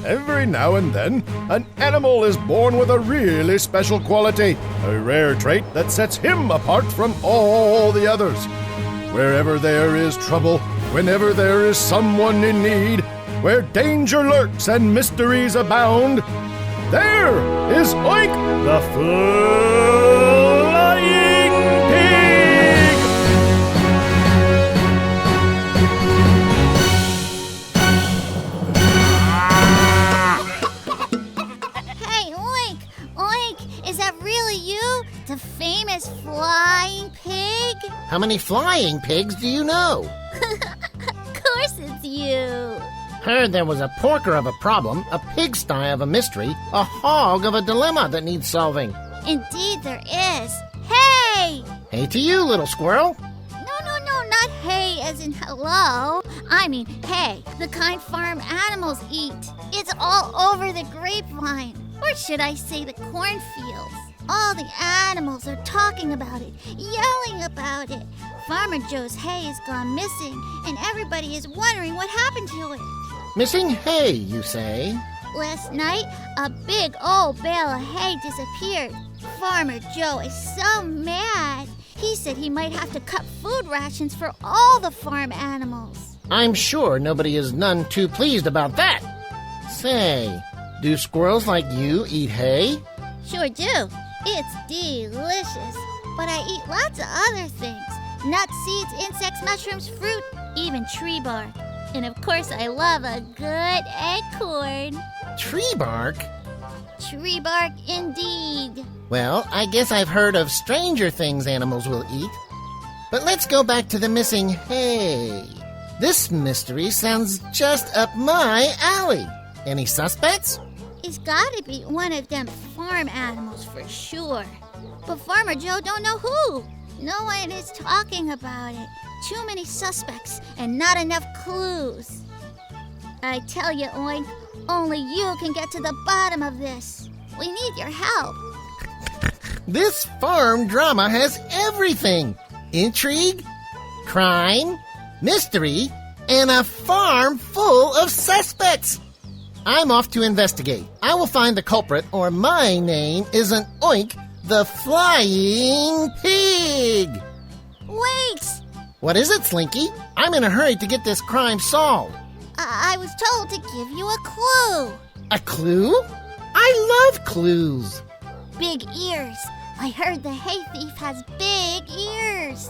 Every now and then, an animal is born with a really special quality, a rare trait that sets him apart from all the others. Wherever there is trouble, whenever there is someone in need, where danger lurks and mysteries abound, there is Oink the Flying Pig! Hey, Oink! Oink! Is that really you? The famous flying pig? How many flying pigs do you know? Of course it's you! Heard there was a porker of a problem, a pigsty of a mystery, a hog of a dilemma that needs solving. Indeed there is. Hey! Hey to you, little squirrel. No, not hey as in hello. I mean hey, the kind farm animals eat. It's all over the grapevine. Or should I say the cornfields. All the animals are talking about it, yelling about it. Farmer Joe's hay has gone missing, and everybody is wondering what happened to it. Missing hay, you say? Last night, a big old bale of hay disappeared. Farmer Joe is so mad. He said he might have to cut food rations for all the farm animals. I'm sure nobody is none too pleased about that. Say, do squirrels like you eat hay? Sure do. It's delicious. But I eat lots of other things. Nuts, seeds, insects, mushrooms, fruit, even tree bark. And of course I love a good acorn. Tree bark? Tree bark indeed. Well, I guess I've heard of stranger things animals will eat. But let's go back to the missing hay. This mystery sounds just up my alley. Any suspects? It's gotta be one of them farm animals for sure. But Farmer Joe don't know who. No one is talking about it. Too many suspects and not enough clues. I tell you, Oink, only you can get to the bottom of this. We need your help. This farm drama has everything. Intrigue, crime, mystery, and a farm full of suspects. I'm off to investigate. I will find the culprit, or my name isn't Oink the Flying Pig. Wait! What is it, Slinky? I'm in a hurry to get this crime solved. I was told to give you a clue. A clue? I love clues. Big ears. I heard the hay thief has big ears.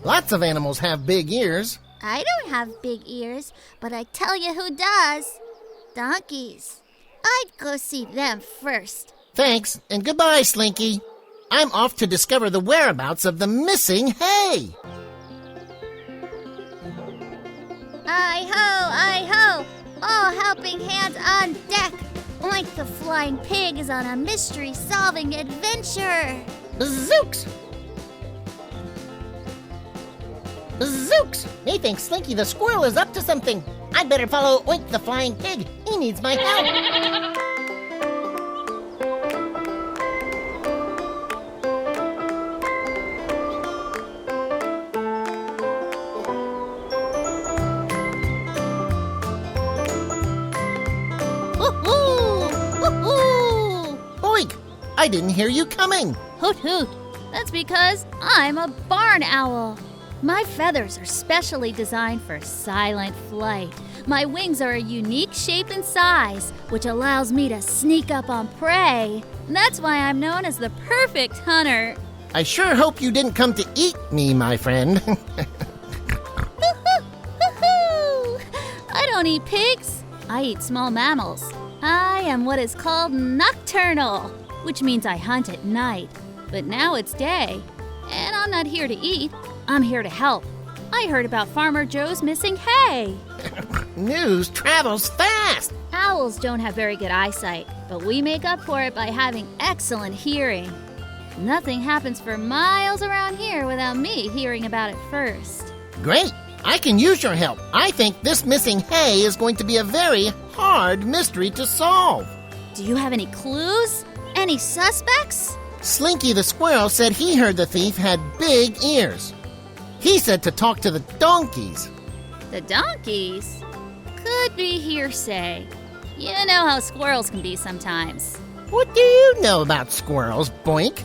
Lots of animals have big ears. I don't have big ears, but I tell you who does. Donkeys. I'd go see them first. Thanks, and goodbye, Slinky. I'm off to discover the whereabouts of the missing hay. I-ho, I-ho! All helping hands on deck. Oink the Flying Pig is on a mystery-solving adventure. Zooks! Zooks! Methinks Slinky the Squirrel is up to something. I'd better follow Oink the Flying Pig. He needs my help. Oink! I didn't hear you coming. Hoot hoot. That's because I'm a barn owl. My feathers are specially designed for silent flight. My wings are a unique shape and size, which allows me to sneak up on prey. That's why I'm known as the perfect hunter. I sure hope you didn't come to eat me, my friend. I don't eat pigs. I eat small mammals. I am what is called nocturnal, which means I hunt at night. But now it's day, and I'm not here to eat. I'm here to help. I heard about Farmer Joe's missing hay. News travels fast. Owls don't have very good eyesight, but we make up for it by having excellent hearing. Nothing happens for miles around here without me hearing about it first. Great. I can use your help. I think this missing hay is going to be a very hard mystery to solve. Do you have any clues? Any suspects? Slinky the squirrel said he heard the thief had big ears. He said to talk to the donkeys. The donkeys? Could be hearsay. You know how squirrels can be sometimes. What do you know about squirrels, Boink?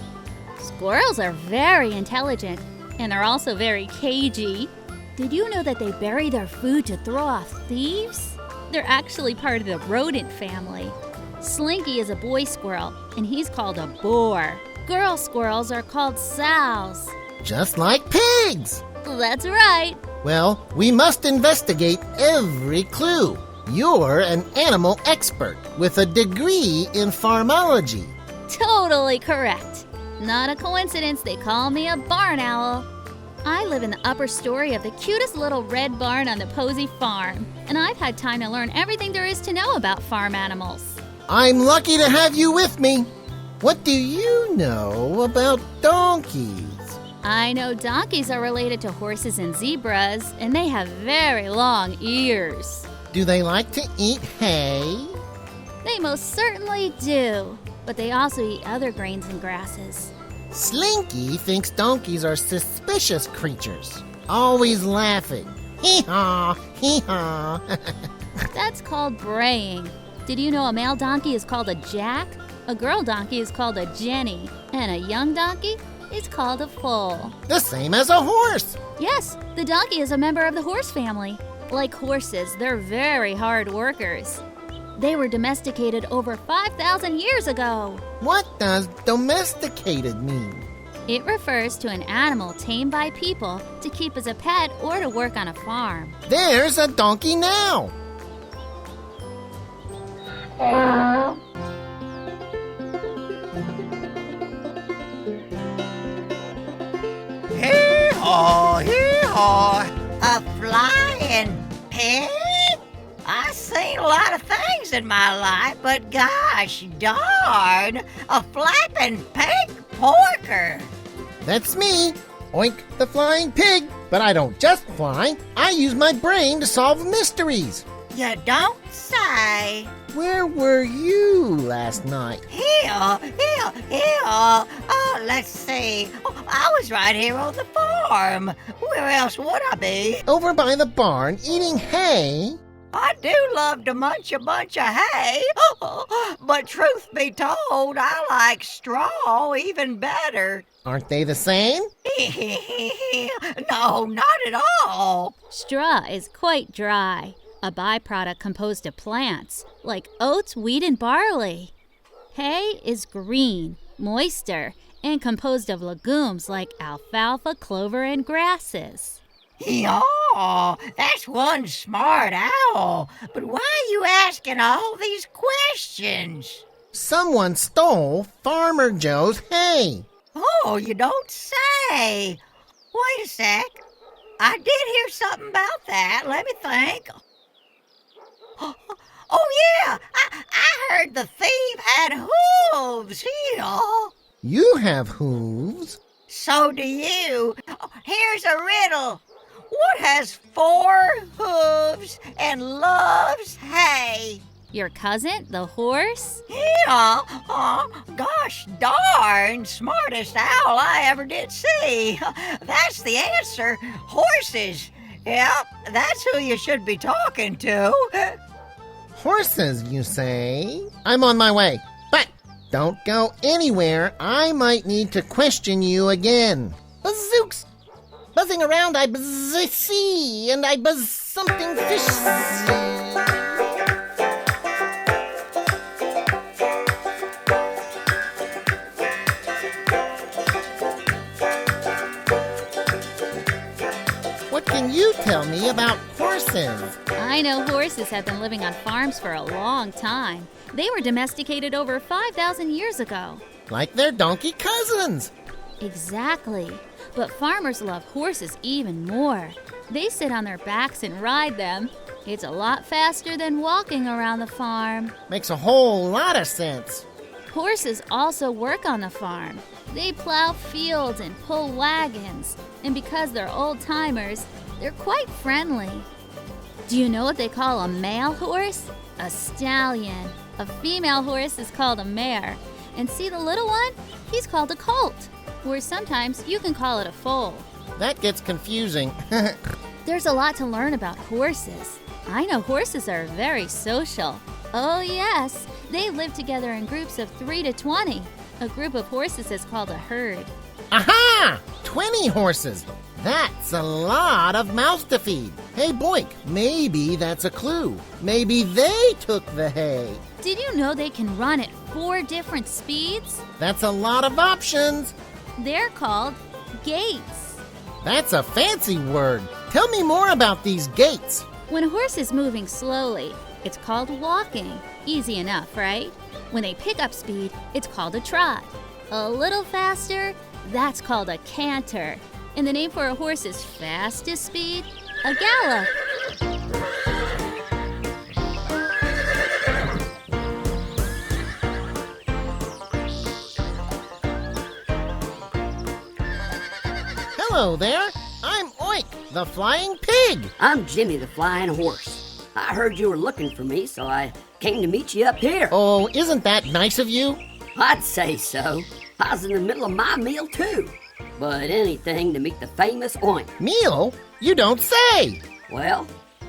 Squirrels are very intelligent, and they're also very cagey. Did you know that they bury their food to throw off thieves? They're actually part of the rodent family. Slinky is a boy squirrel, and he's called a boar. Girl squirrels are called sows. Just like pigs. That's right. Well, we must investigate every clue. You're an animal expert with a degree in pharmacology. Totally correct. Not a coincidence they call me a barn owl. I live in the upper story of the cutest little red barn on the Posey farm, and I've had time to learn everything there is to know about farm animals. I'm lucky to have you with me. What do you know about donkeys? I know donkeys are related to horses and zebras, and they have very long ears. Do they like to eat hay? They most certainly do, but they also eat other grains and grasses. Slinky thinks donkeys are suspicious creatures, always laughing. Hee-haw, hee-haw. That's called braying. Did you know a male donkey is called a jack? A girl donkey is called a jenny, and a young donkey is called a foal. The same as a horse. Yes, the donkey is a member of the horse family. Like horses, they're very hard workers. They were domesticated over 5,000 years ago. What does domesticated mean? It refers to an animal tamed by people to keep as a pet or to work on a farm. There's a donkey now. Hee-haw, hee-haw. A flying pig? I've seen a lot of things in my life, but gosh darn, a flapping pig porker. That's me, Oink the Flying Pig. But I don't just fly. I use my brain to solve mysteries. You don't say. Where were you last night? Here. Oh, let's see. Oh, I was right here on the farm. Where else would I be? Over by the barn, eating hay. I do love to munch a bunch of hay, but truth be told, I like straw even better. Aren't they the same? No, not at all. Straw is quite dry, a byproduct composed of plants, like oats, wheat, and barley. Hay is green, moister, and composed of legumes like alfalfa, clover, and grasses. Oh, that's one smart owl. But why are you asking all these questions? Someone stole Farmer Joe's hay. Oh, you don't say. Wait a sec. I did hear something about that. Let me think. Oh, yeah. I heard the thief had hooves. Yeah. You have hooves. So do you. Here's a riddle. What has 4 hooves and loves hay? Your cousin, the horse? Yeah, gosh darn, smartest owl I ever did see. That's the answer, horses. Yep, that's who you should be talking to. Horses, you say? I'm on my way. But don't go anywhere. I might need to question you again. Bazooks! Buzzing around, I buzz see, and I buzz something fishy. you tell me about horses? I know horses have been living on farms for a long time. They were domesticated over 5,000 years ago. Like their donkey cousins. Exactly. But farmers love horses even more. They sit on their backs and ride them. It's a lot faster than walking around the farm. Makes a whole lot of sense. Horses also work on the farm. They plow fields and pull wagons. And because they're old-timers, they're quite friendly. Do you know what they call a male horse? A stallion. A female horse is called a mare. And see the little one? He's called a colt. Or sometimes you can call it a foal. That gets confusing. There's a lot to learn about horses. I know horses are very social. Oh yes, they live together in groups of 3 to 20. A group of horses is called a herd. Aha! 20 horses. That's a lot of mouths to feed. Hey, Boink, maybe that's a clue. Maybe they took the hay. Did you know they can run at 4 different speeds? That's a lot of options. They're called gaits. That's a fancy word. Tell me more about these gaits. When a horse is moving slowly, it's called walking. Easy enough, right? When they pick up speed, it's called a trot. A little faster, that's called a canter. And the name for a horse's fastest speed? A gallop. Hello there. I'm Oink, the flying pig. I'm Jimmy the Flying Horse. I heard you were looking for me, so I came to meet you up here. Oh, isn't that nice of you? I'd say so. I was in the middle of my meal, too. But anything to meet the famous Oink. Meal? You don't say. Well,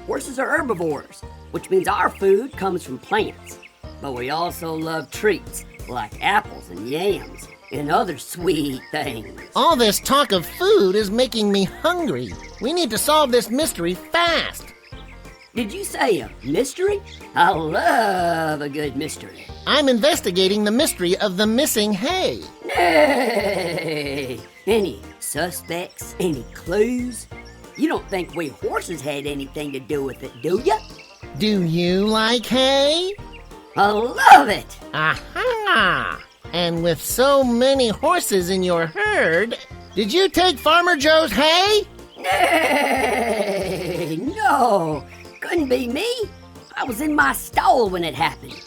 horses are herbivores, which means our food comes from plants. But we also love treats, like apples and yams, and other sweet things. All this talk of food is making me hungry. We need to solve this mystery fast. Did you say a mystery? I love a good mystery. I'm investigating the mystery of the missing hay. Nay! Any suspects? Any clues? You don't think we horses had anything to do with it, do ya? Do you like hay? I love it! Aha! And with so many horses in your herd, did you take Farmer Joe's hay? Nay! No! Couldn't be me. I was in my stall when it happened.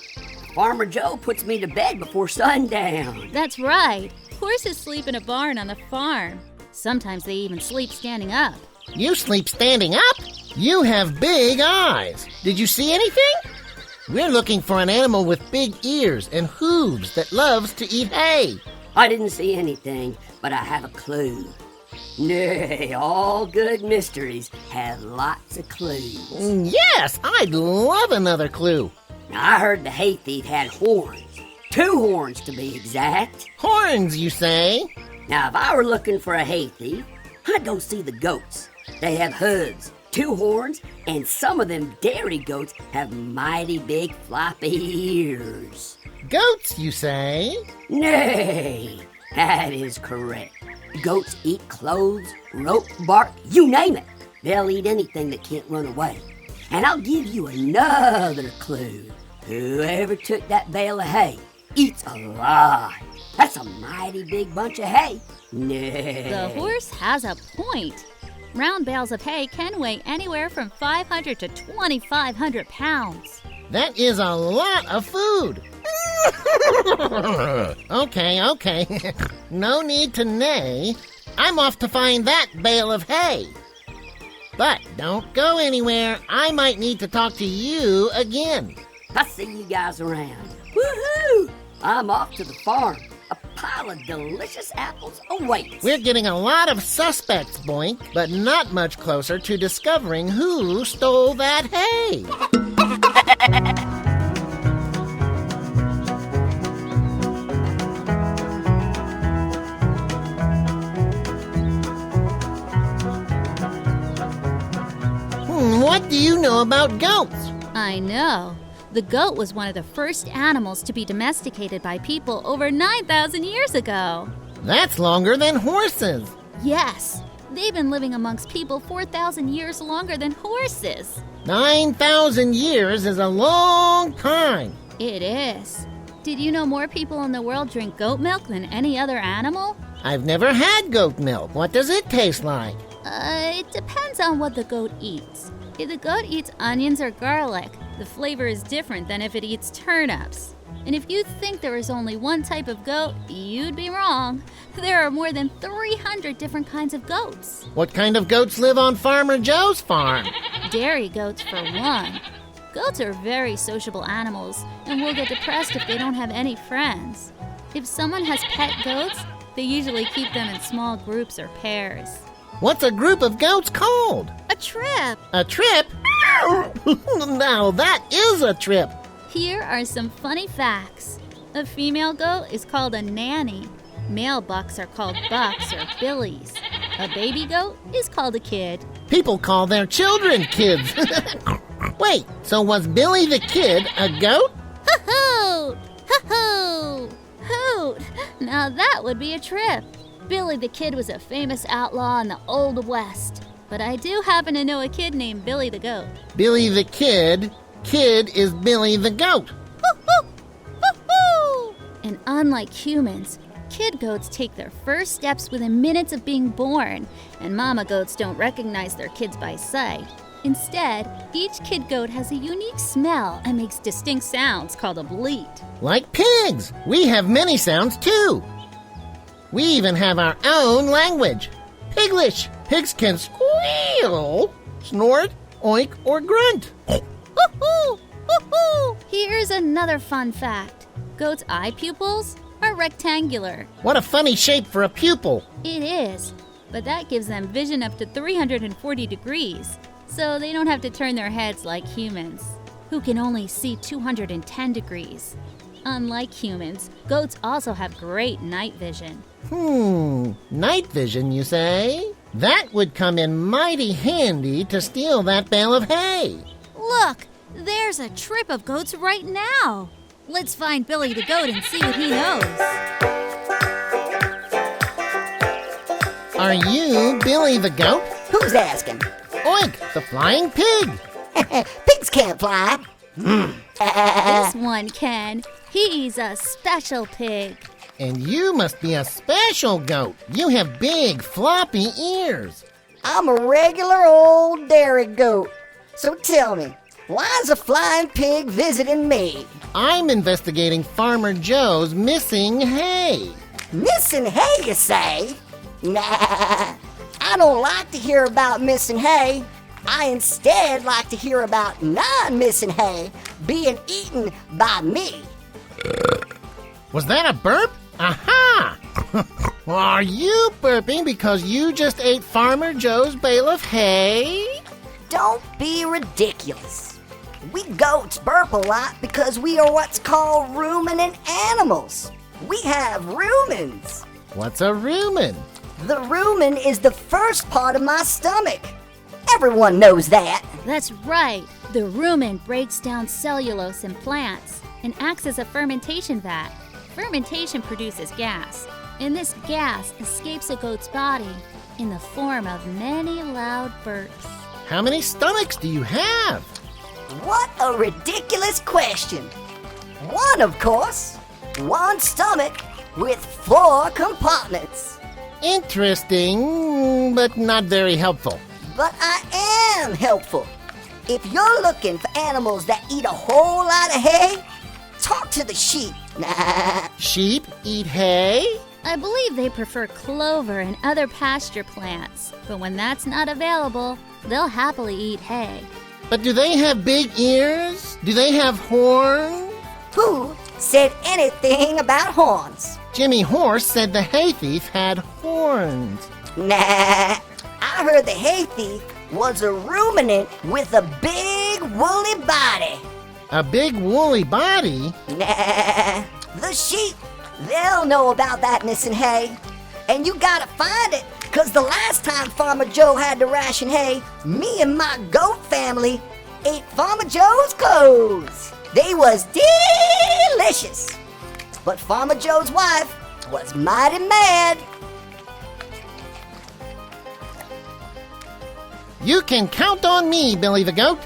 Farmer Joe puts me to bed before sundown. That's right. Horses sleep in a barn on the farm. Sometimes they even sleep standing up. You sleep standing up? You have big eyes. Did you see anything? We're looking for an animal with big ears and hooves that loves to eat hay. I didn't see anything, but I have a clue. Nay, all good mysteries have lots of clues. Yes, I'd love another clue. Now, I heard the hay thief had horns. 2 horns to be exact. Horns, you say? Now, if I were looking for a hay thief, I'd go see the goats. They have hooves, 2 horns, and some of them dairy goats have mighty big floppy ears. Goats, you say? Nay, that is correct. Goats eat clothes, rope, bark, you name it. They'll eat anything that can't run away. And I'll give you another clue. Whoever took that bale of hay eats a lot. That's a mighty big bunch of hay. Nay. The horse has a point. Round bales of hay can weigh anywhere from 500 to 2,500 pounds. That is a lot of food. Okay. No need to neigh. I'm off to find that bale of hay. But don't go anywhere. I might need to talk to you again. I'll see you guys around. Woohoo! I'm off to the farm. A pile of delicious apples awaits. We're getting a lot of suspects, Boink, but not much closer to discovering who stole that hay. What do you know about goats? I know. The goat was one of the first animals to be domesticated by people over 9,000 years ago. That's longer than horses. Yes, They've been living amongst people 4,000 years longer than horses. 9,000 years is a long time. It is. Did you know more people in the world drink goat milk than any other animal? I've never had goat milk. What does it taste like? It depends on what the goat eats. If the goat eats onions or garlic, the flavor is different than if it eats turnips. And if you think there is only one type of goat, you'd be wrong. There are more than 300 different kinds of goats. What kind of goats live on Farmer Joe's farm? Dairy goats, for one. Goats are very sociable animals and will get depressed if they don't have any friends. If someone has pet goats, they usually keep them in small groups or pairs. What's a group of goats called? A trip. A trip? Now that is a trip. Here are some funny facts. A female goat is called a nanny. Male bucks are called bucks or billies. A baby goat is called a kid. People call their children kids. Wait, so was Billy the Kid a goat? Hoot! Hoot! Hoot! Now that would be a trip. Billy the Kid was a famous outlaw in the Old West. But I do happen to know a kid named Billy the Goat. Billy the Kid. Kid is Billy the goat. And unlike humans, kid goats take their first steps within minutes of being born, and mama goats don't recognize their kids by sight. Instead, each kid goat has a unique smell and makes distinct sounds called a bleat. Like pigs, we have many sounds too. We even have our own language. Piglish. Pigs can squeal, snort, oink, or grunt. Here's another fun fact. Goats' eye pupils are rectangular. What a funny shape for a pupil. It is, but that gives them vision up to 340 degrees, so they don't have to turn their heads like humans, who can only see 210 degrees. Unlike humans, goats also have great night vision. Night vision, you say? That would come in mighty handy to steal that bale of hay. Look, there's a trip of goats right now. Let's find Billy the Goat and see what he knows. Are you Billy the Goat? Who's asking? Oink, the flying pig. Pigs can't fly. This one can. He's a special pig. And you must be a special goat. You have big, floppy ears. I'm a regular old dairy goat. So tell me, why's a flying pig visiting me? I'm investigating Farmer Joe's missing hay. Missing hay, you say? Nah, I don't like to hear about missing hay. I instead like to hear about non-missing hay being eaten by me. Was that a burp? Aha! Well, are you burping because you just ate Farmer Joe's bale of hay? Don't be ridiculous. We goats burp a lot because we are what's called ruminant animals. We have rumens. What's a rumen? The rumen is the first part of my stomach. Everyone knows that. That's right. The rumen breaks down cellulose in plants and acts as a fermentation vat. Fermentation produces gas, and this gas escapes a goat's body in the form of many loud burps. How many stomachs do you have? What a ridiculous question. One, of course. One stomach with 4 compartments. Interesting, but not very helpful. But I am helpful. If you're looking for animals that eat a whole lot of hay, talk to the sheep. Sheep eat hay? I believe they prefer clover and other pasture plants, but when that's not available, they'll happily eat hay. But do they have big ears? Do they have horns? Who said anything about horns? Jimmy Horse said the hay thief had horns. Nah, I heard the hay thief was a ruminant with a big woolly body. A big woolly body? Nah, the sheep, they'll know about that missing hay. And you gotta find it, 'cause the last time Farmer Joe had to ration hay, me and my goat family ate Farmer Joe's clothes. They was delicious. But Farmer Joe's wife was mighty mad. You can count on me, Billy the Goat.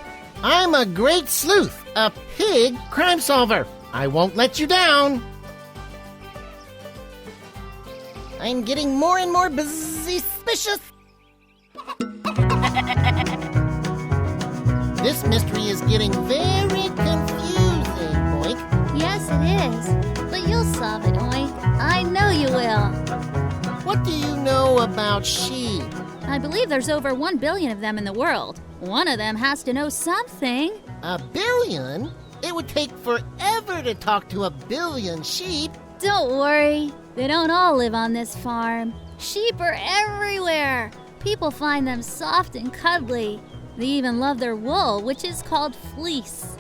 I'm a great sleuth, a pig crime solver. I won't let you down. I'm getting more and more suspicious. This mystery is getting very confusing, Boink. Yes, it is. But you'll solve it, Oink. I know you will. What do you know about sheep? I believe there's over 1 billion of them in the world. One of them has to know something. A billion? It would take forever to talk to a billion sheep. Don't worry. They don't all live on this farm. Sheep are everywhere. People find them soft and cuddly. They even love their wool, which is called fleece.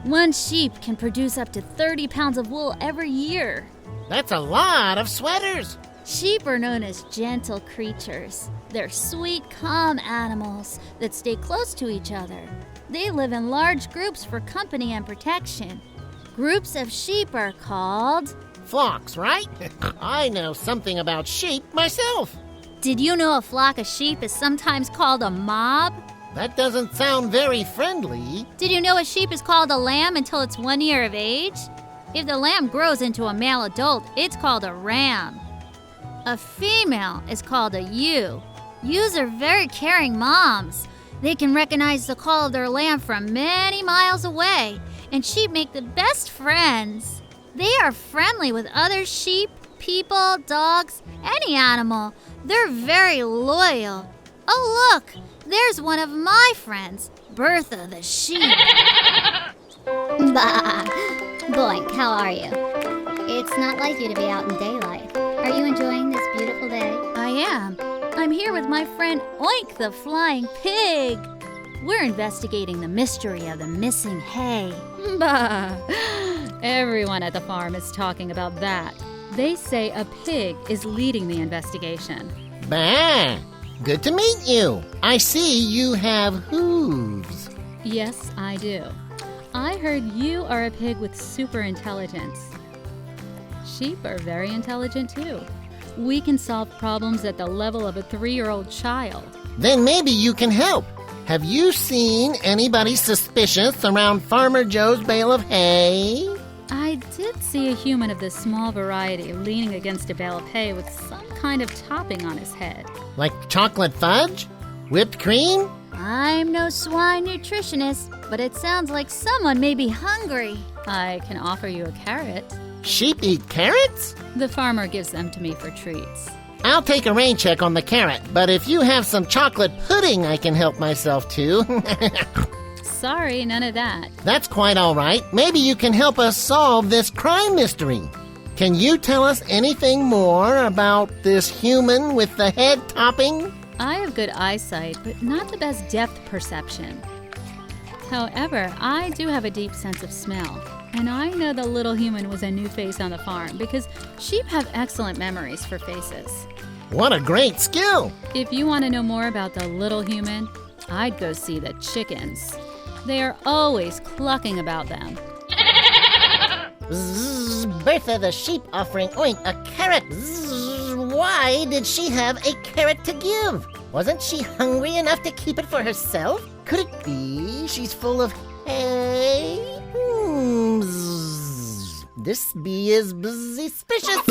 One sheep can produce up to 30 pounds of wool every year. That's a lot of sweaters. Sheep are known as gentle creatures. They're sweet, calm animals that stay close to each other. They live in large groups for company and protection. Groups of sheep are called... Flocks, right? I know something about sheep myself. Did you know a flock of sheep is sometimes called a mob? That doesn't sound very friendly. Did you know a sheep is called a lamb until it's 1 year of age? If the lamb grows into a male adult, it's called a ram. A female is called a ewe. Ewes are very caring moms. They can recognize the call of their lamb from many miles away, and sheep make the best friends. They are friendly with other sheep, people, dogs, any animal. They're very loyal. Oh, look, there's one of my friends, Bertha the sheep. Bah! Boink, how are you? It's not like you to be out in daylight. Are you enjoying this beautiful day? I am. I'm here with my friend Oink the flying pig. We're investigating the mystery of the missing hay. Bah! Everyone at the farm is talking about that. They say a pig is leading the investigation. Bah! Good to meet you. I see you have hooves. Yes, I do. I heard you are a pig with super intelligence. Sheep are very intelligent too. We can solve problems at the level of a 3-year-old child. Then maybe you can help. Have you seen anybody suspicious around Farmer Joe's bale of hay? I did see a human of the small variety leaning against a bale of hay with some kind of topping on his head. Like chocolate fudge? Whipped cream? I'm no swine nutritionist, but it sounds like someone may be hungry. I can offer you a carrot. Sheep eat carrots? The farmer gives them to me for treats. I'll take a rain check on the carrot, but if you have some chocolate pudding I can help myself to. Sorry, none of that. That's quite all right. Maybe you can help us solve this crime mystery. Can you tell us anything more about this human with the head topping? I have good eyesight, but not the best depth perception. However, I do have a deep sense of smell, and I know the little human was a new face on the farm because sheep have excellent memories for faces. What a great skill! If you want to know more about the little human, I'd go see the chickens. They are always clucking about them. Zzz, Bertha the sheep offering Oink a carrot. Zzz, why did she have a carrot to give? Wasn't she hungry enough to keep it for herself? Could it be she's full of hay? Zzz, this bee is suspicious.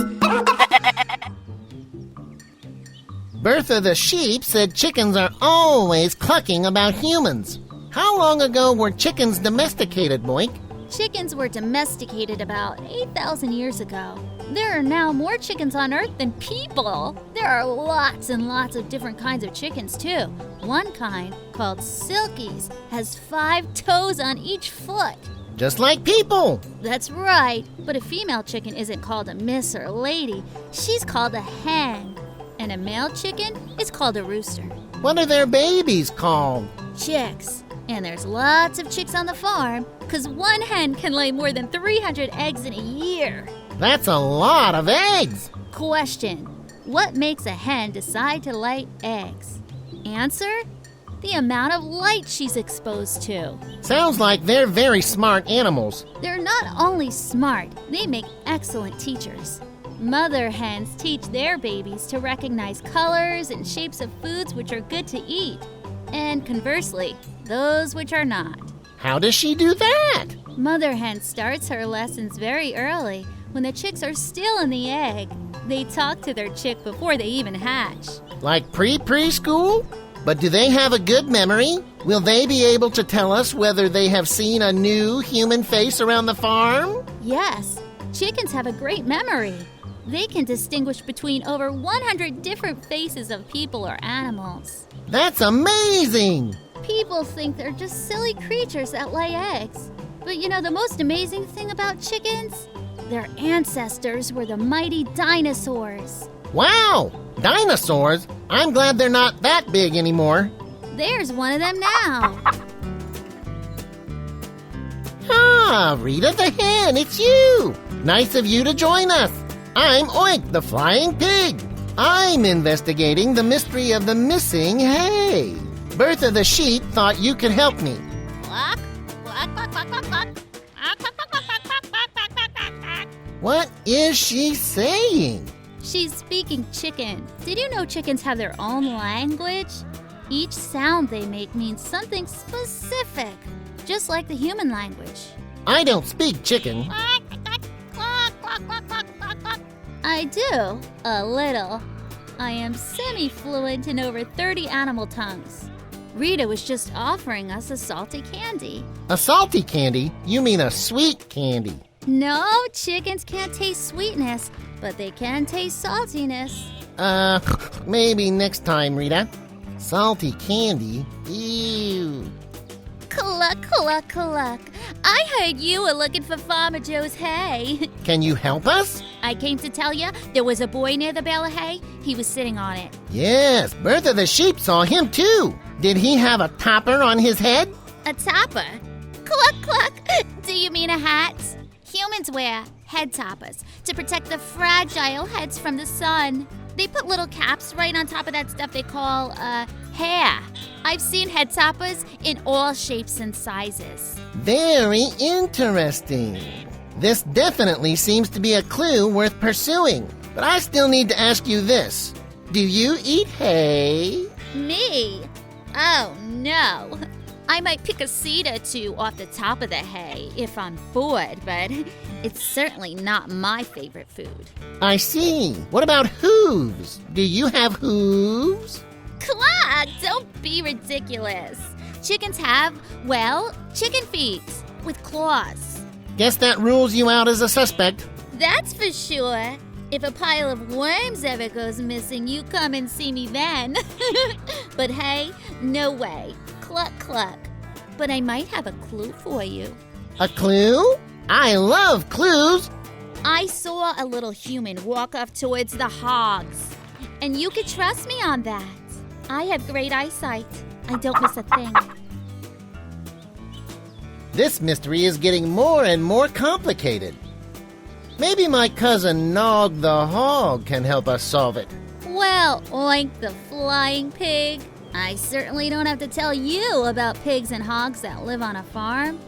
Bertha the sheep said chickens are always clucking about humans. How long ago were chickens domesticated, Boink? Chickens were domesticated about 8,000 years ago. There are now more chickens on Earth than people. There are lots and lots of different kinds of chickens, too. One kind, called silkies, has 5 toes on each foot. Just like people. That's right, but a female chicken isn't called a miss or a lady. She's called a hen. And a male chicken is called a rooster. What are their babies called? Chicks. And there's lots of chicks on the farm, because one hen can lay more than 300 eggs in a year. That's a lot of eggs. Question: what makes a hen decide to lay eggs? Answer: the amount of light she's exposed to. Sounds like they're very smart animals. They're not only smart, they make excellent teachers. Mother hens teach their babies to recognize colors and shapes of foods which are good to eat. and conversely, those which are not. How does she do that? Mother hen starts her lessons very early, when the chicks are still in the egg. They talk to their chick before they even hatch. Like preschool? But do they have a good memory? Will they be able to tell us whether they have seen a new human face around the farm? Yes, chickens have a great memory. They can distinguish between over 100 different faces of people or animals. That's amazing! People think they're just silly creatures that lay eggs. But you know the most amazing thing about chickens? Their ancestors were the mighty dinosaurs. Wow! Dinosaurs? I'm glad they're not that big anymore. There's one of them now. Ah, Rita the hen, it's you! Nice of you to join us. I'm Oink, the flying pig. I'm investigating the mystery of the missing hay. Bertha the sheep thought you could help me. Cluck, cluck, cluck, cluck, cluck, cluck. What is she saying? She's speaking chicken. Did you know chickens have their own language? Each sound they make means something specific, just like the human language. I don't speak chicken. I do, a little. I am semi-fluent in over 30 animal tongues. Rita was just offering us a salty candy. A salty candy? You mean a sweet candy? No, chickens can't taste sweetness, but they can taste saltiness. Maybe next time, Rita. Salty candy? Ew. Cluck, cluck, cluck. I heard you were looking for Farmer Joe's hay. Can you help us? I came to tell you there was a boy near the bale of hay. He was sitting on it. Yes, Bertha the sheep saw him too. Did he have a topper on his head? A topper? Cluck, cluck. Do you mean a hat? Humans wear head toppers to protect the fragile heads from the sun. They put little caps right on top of that stuff they call, hair. I've seen head toppers in all shapes and sizes. Very interesting. This definitely seems to be a clue worth pursuing. But I still need to ask you this. Do you eat hay? Me? Oh, no. I might pick a seed or two off the top of the hay if I'm bored, but it's certainly not my favorite food. I see. What about hooves? Do you have hooves? Cluck! Don't be ridiculous. Chickens have, well, chicken feet with claws. Guess that rules you out as a suspect. That's for sure. If a pile of worms ever goes missing, you come and see me then. But hey, no way. Cluck, cluck. But I might have a clue for you. A clue? I love clues. I saw a little human walk off towards the hogs. And you could trust me on that. I have great eyesight. I don't miss a thing. This mystery is getting more and more complicated. Maybe my cousin Nog the Hog can help us solve it. Well, Oink the flying pig, I certainly don't have to tell you about pigs and hogs that live on a farm.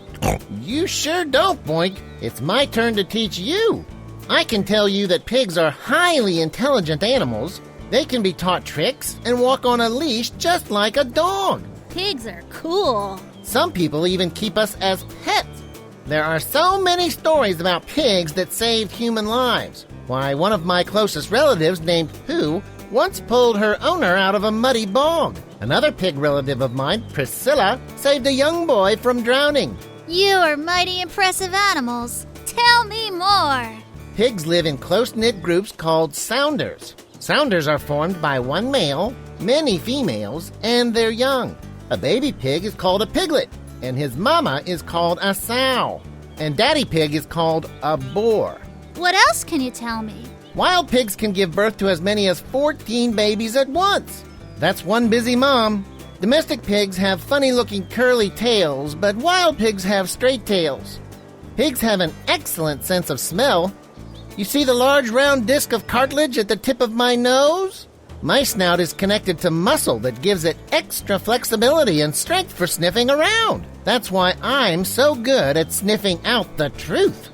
You sure don't, Boink. It's my turn to teach you. I can tell you that pigs are highly intelligent animals. They can be taught tricks and walk on a leash just like a dog. Pigs are cool. Some people even keep us as pets. There are so many stories about pigs that saved human lives. Why, one of my closest relatives named Pooh once pulled her owner out of a muddy bog. Another pig relative of mine, Priscilla, saved a young boy from drowning. You are mighty impressive animals. Tell me more. Pigs live in close-knit groups called sounders. Sounders are formed by one male, many females, and their young. A baby pig is called a piglet, and his mama is called a sow. And daddy pig is called a boar. What else can you tell me? Wild pigs can give birth to as many as 14 babies at once. That's one busy mom. Domestic pigs have funny-looking curly tails, but wild pigs have straight tails. Pigs have an excellent sense of smell. You see the large round disc of cartilage at the tip of my nose? My snout is connected to muscle that gives it extra flexibility and strength for sniffing around. That's why I'm so good at sniffing out the truth.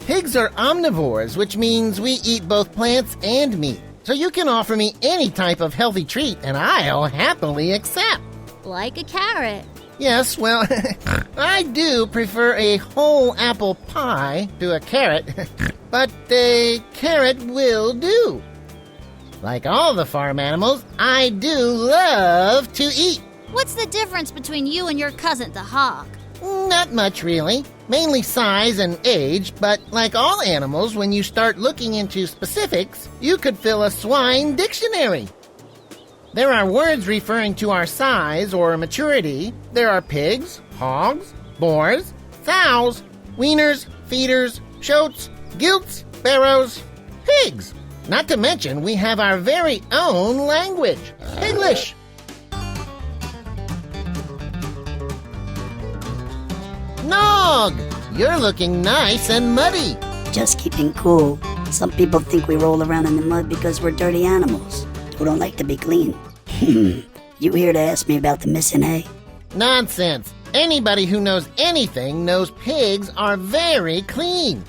Pigs are omnivores, which means we eat both plants and meat. So you can offer me any type of healthy treat and I'll happily accept. like a carrot. Yes, well, I do prefer a whole apple pie to a carrot, but a carrot will do. Like all the farm animals, I do love to eat. What's the difference between you and your cousin, the hog? Not much, really. Mainly size and age, but like all animals, when you start looking into specifics, you could fill a swine dictionary. There are words referring to our size or maturity. There are pigs, hogs, boars, sows, wieners, feeders, shoats, gilts, barrows, pigs. Not to mention, we have our very own language, Piglish. Nog, you're looking nice and muddy. Just keeping cool. Some people think we roll around in the mud because we're dirty animals who don't like to be clean. You here to ask me about the missing hay? Nonsense. Anybody who knows anything knows pigs are very clean.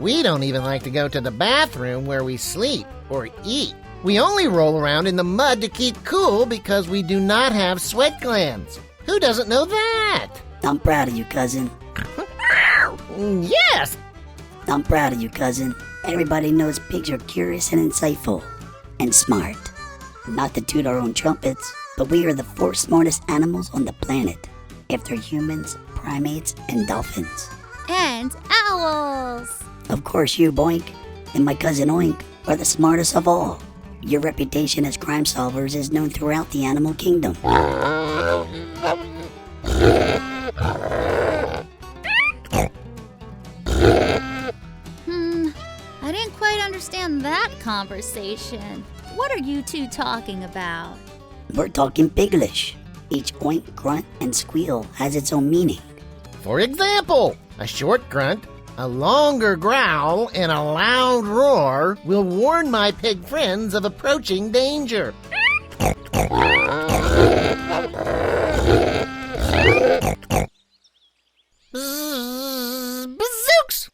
We don't even like to go to the bathroom where we sleep or eat. We only roll around in the mud to keep cool because we do not have sweat glands. Who doesn't know that? I'm proud of you, cousin. Yes! I'm proud of you, cousin. Everybody knows pigs are curious and insightful. And smart. Not to toot our own trumpets, but we are the 4 smartest animals on the planet, after humans, primates, and dolphins. And owls. Of course you, Boink, and my cousin Oink are the smartest of all. Your reputation as crime solvers is known throughout the animal kingdom. I didn't quite understand that conversation. What are you two talking about? We're talking Piglish. Each oink, grunt, and squeal has its own meaning. For example, a short grunt, a longer growl, and a loud roar will warn my pig friends of approaching danger. Bazooks!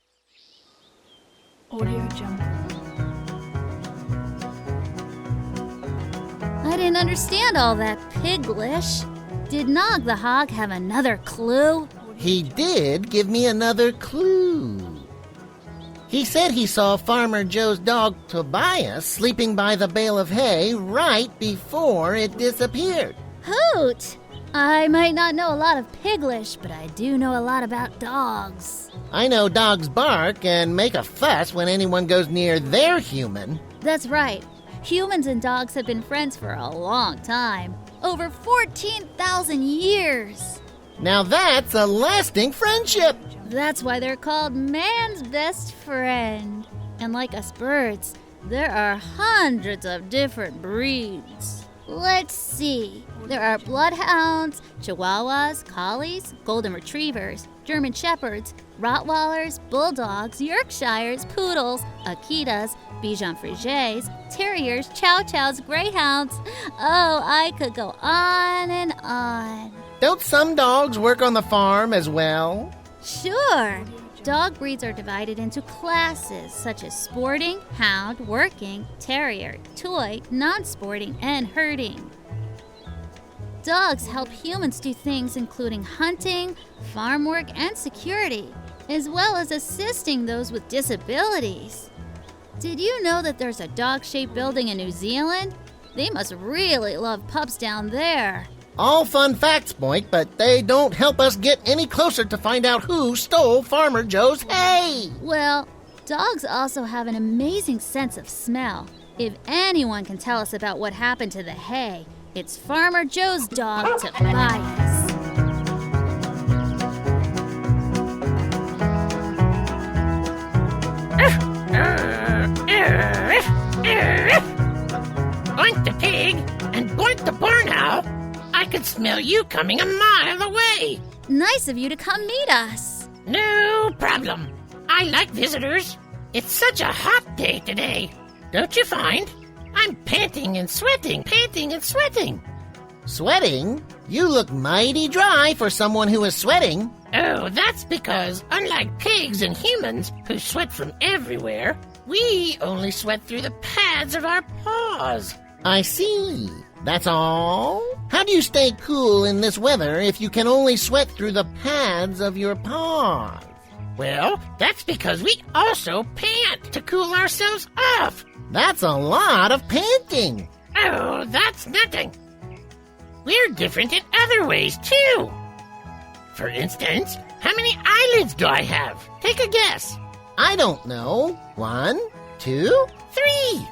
Audio Jungle. I didn't understand all that Piglish. Did Nog the Hog have another clue? He did give me another clue. He said he saw Farmer Joe's dog Tobias sleeping by the bale of hay right before it disappeared. Hoot! I might not know a lot of Piglish, but I do know a lot about dogs. I know dogs bark and make a fuss when anyone goes near their human. That's right. Humans and dogs have been friends for a long time. Over 14,000 years. Now that's a lasting friendship. That's why they're called man's best friend. And like us birds, there are hundreds of different breeds. Let's see. There are bloodhounds, chihuahuas, collies, golden retrievers, German shepherds, Rottweilers, bulldogs, Yorkshires, poodles, Akitas, Bichon Frises, terriers, chow chows, greyhounds. Oh, I could go on and on. Don't some dogs work on the farm as well? Sure. Dog breeds are divided into classes such as sporting, hound, working, terrier, toy, non-sporting, and herding. Dogs help humans do things including hunting, farm work, and security, as well as assisting those with disabilities. Did you know that there's a dog-shaped building in New Zealand? They must really love pups down there. All fun facts, Boink, but they don't help us get any closer to find out who stole Farmer Joe's hay. Well, dogs also have an amazing sense of smell. If anyone can tell us about what happened to the hay, it's Farmer Joe's dog, Tobias. Boink the pig and Boink the barn owl. I could smell you coming a mile away. Nice of you to come meet us. No problem. I like visitors. It's such a hot day today. Don't you find? I'm panting and sweating, panting and sweating. Sweating? You look mighty dry for someone who is sweating. Oh, that's because, unlike pigs and humans who sweat from everywhere, we only sweat through the pads of our paws. I see. That's all? How do you stay cool in this weather if you can only sweat through the pads of your paws? Well, that's because we also pant to cool ourselves off. That's a lot of panting. Oh, that's nothing. We're different in other ways, too. For instance, how many eyelids do I have? Take a guess. I don't know. 1, 2? 3.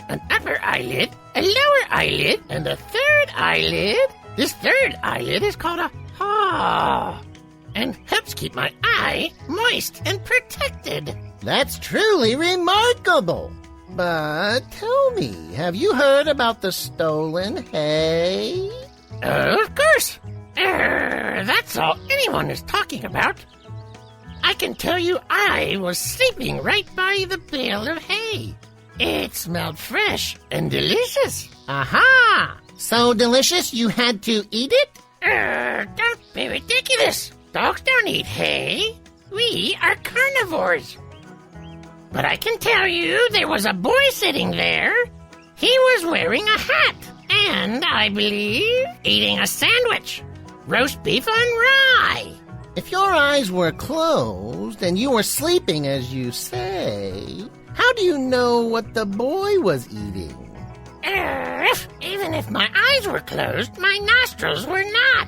An upper eyelid, a lower eyelid, and a third eyelid. This third eyelid is called a haw and helps keep my eye moist and protected. That's truly remarkable. But tell me, have you heard about the stolen hay? Of course. That's all anyone is talking about. I can tell you I was sleeping right by the bale of hay. It smelled fresh and delicious. Aha! So delicious you had to eat it? Don't be ridiculous. Dogs don't eat hay. We are carnivores. But I can tell you there was a boy sitting there. He was wearing a hat and, I believe, eating a sandwich. Roast beef on rye. If your eyes were closed and you were sleeping as you say, how do you know what the boy was eating? Even if my eyes were closed, my nostrils were not.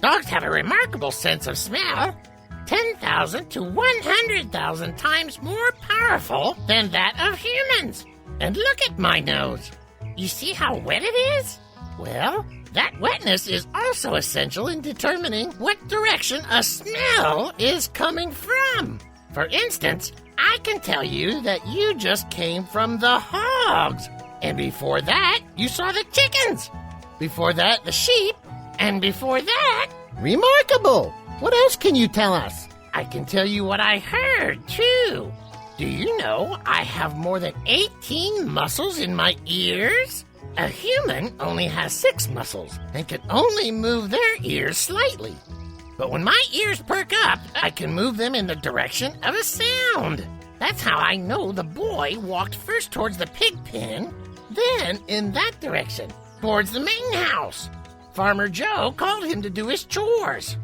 Dogs have a remarkable sense of smell, 10,000 to 100,000 times more powerful than that of humans. And look at my nose. You see how wet it is? Well, that wetness is also essential in determining what direction a smell is coming from. For instance, I can tell you that you just came from the hogs. And before that, you saw the chickens. Before that, the sheep. And before that... Remarkable! What else can you tell us? I can tell you what I heard, too. Do you know I have more than 18 muscles in my ears? A human only has 6 muscles and can only move their ears slightly. But when my ears perk up, I can move them in the direction of a sound. That's how I know the boy walked first towards the pig pen, then in that direction, towards the main house. Farmer Joe called him to do his chores.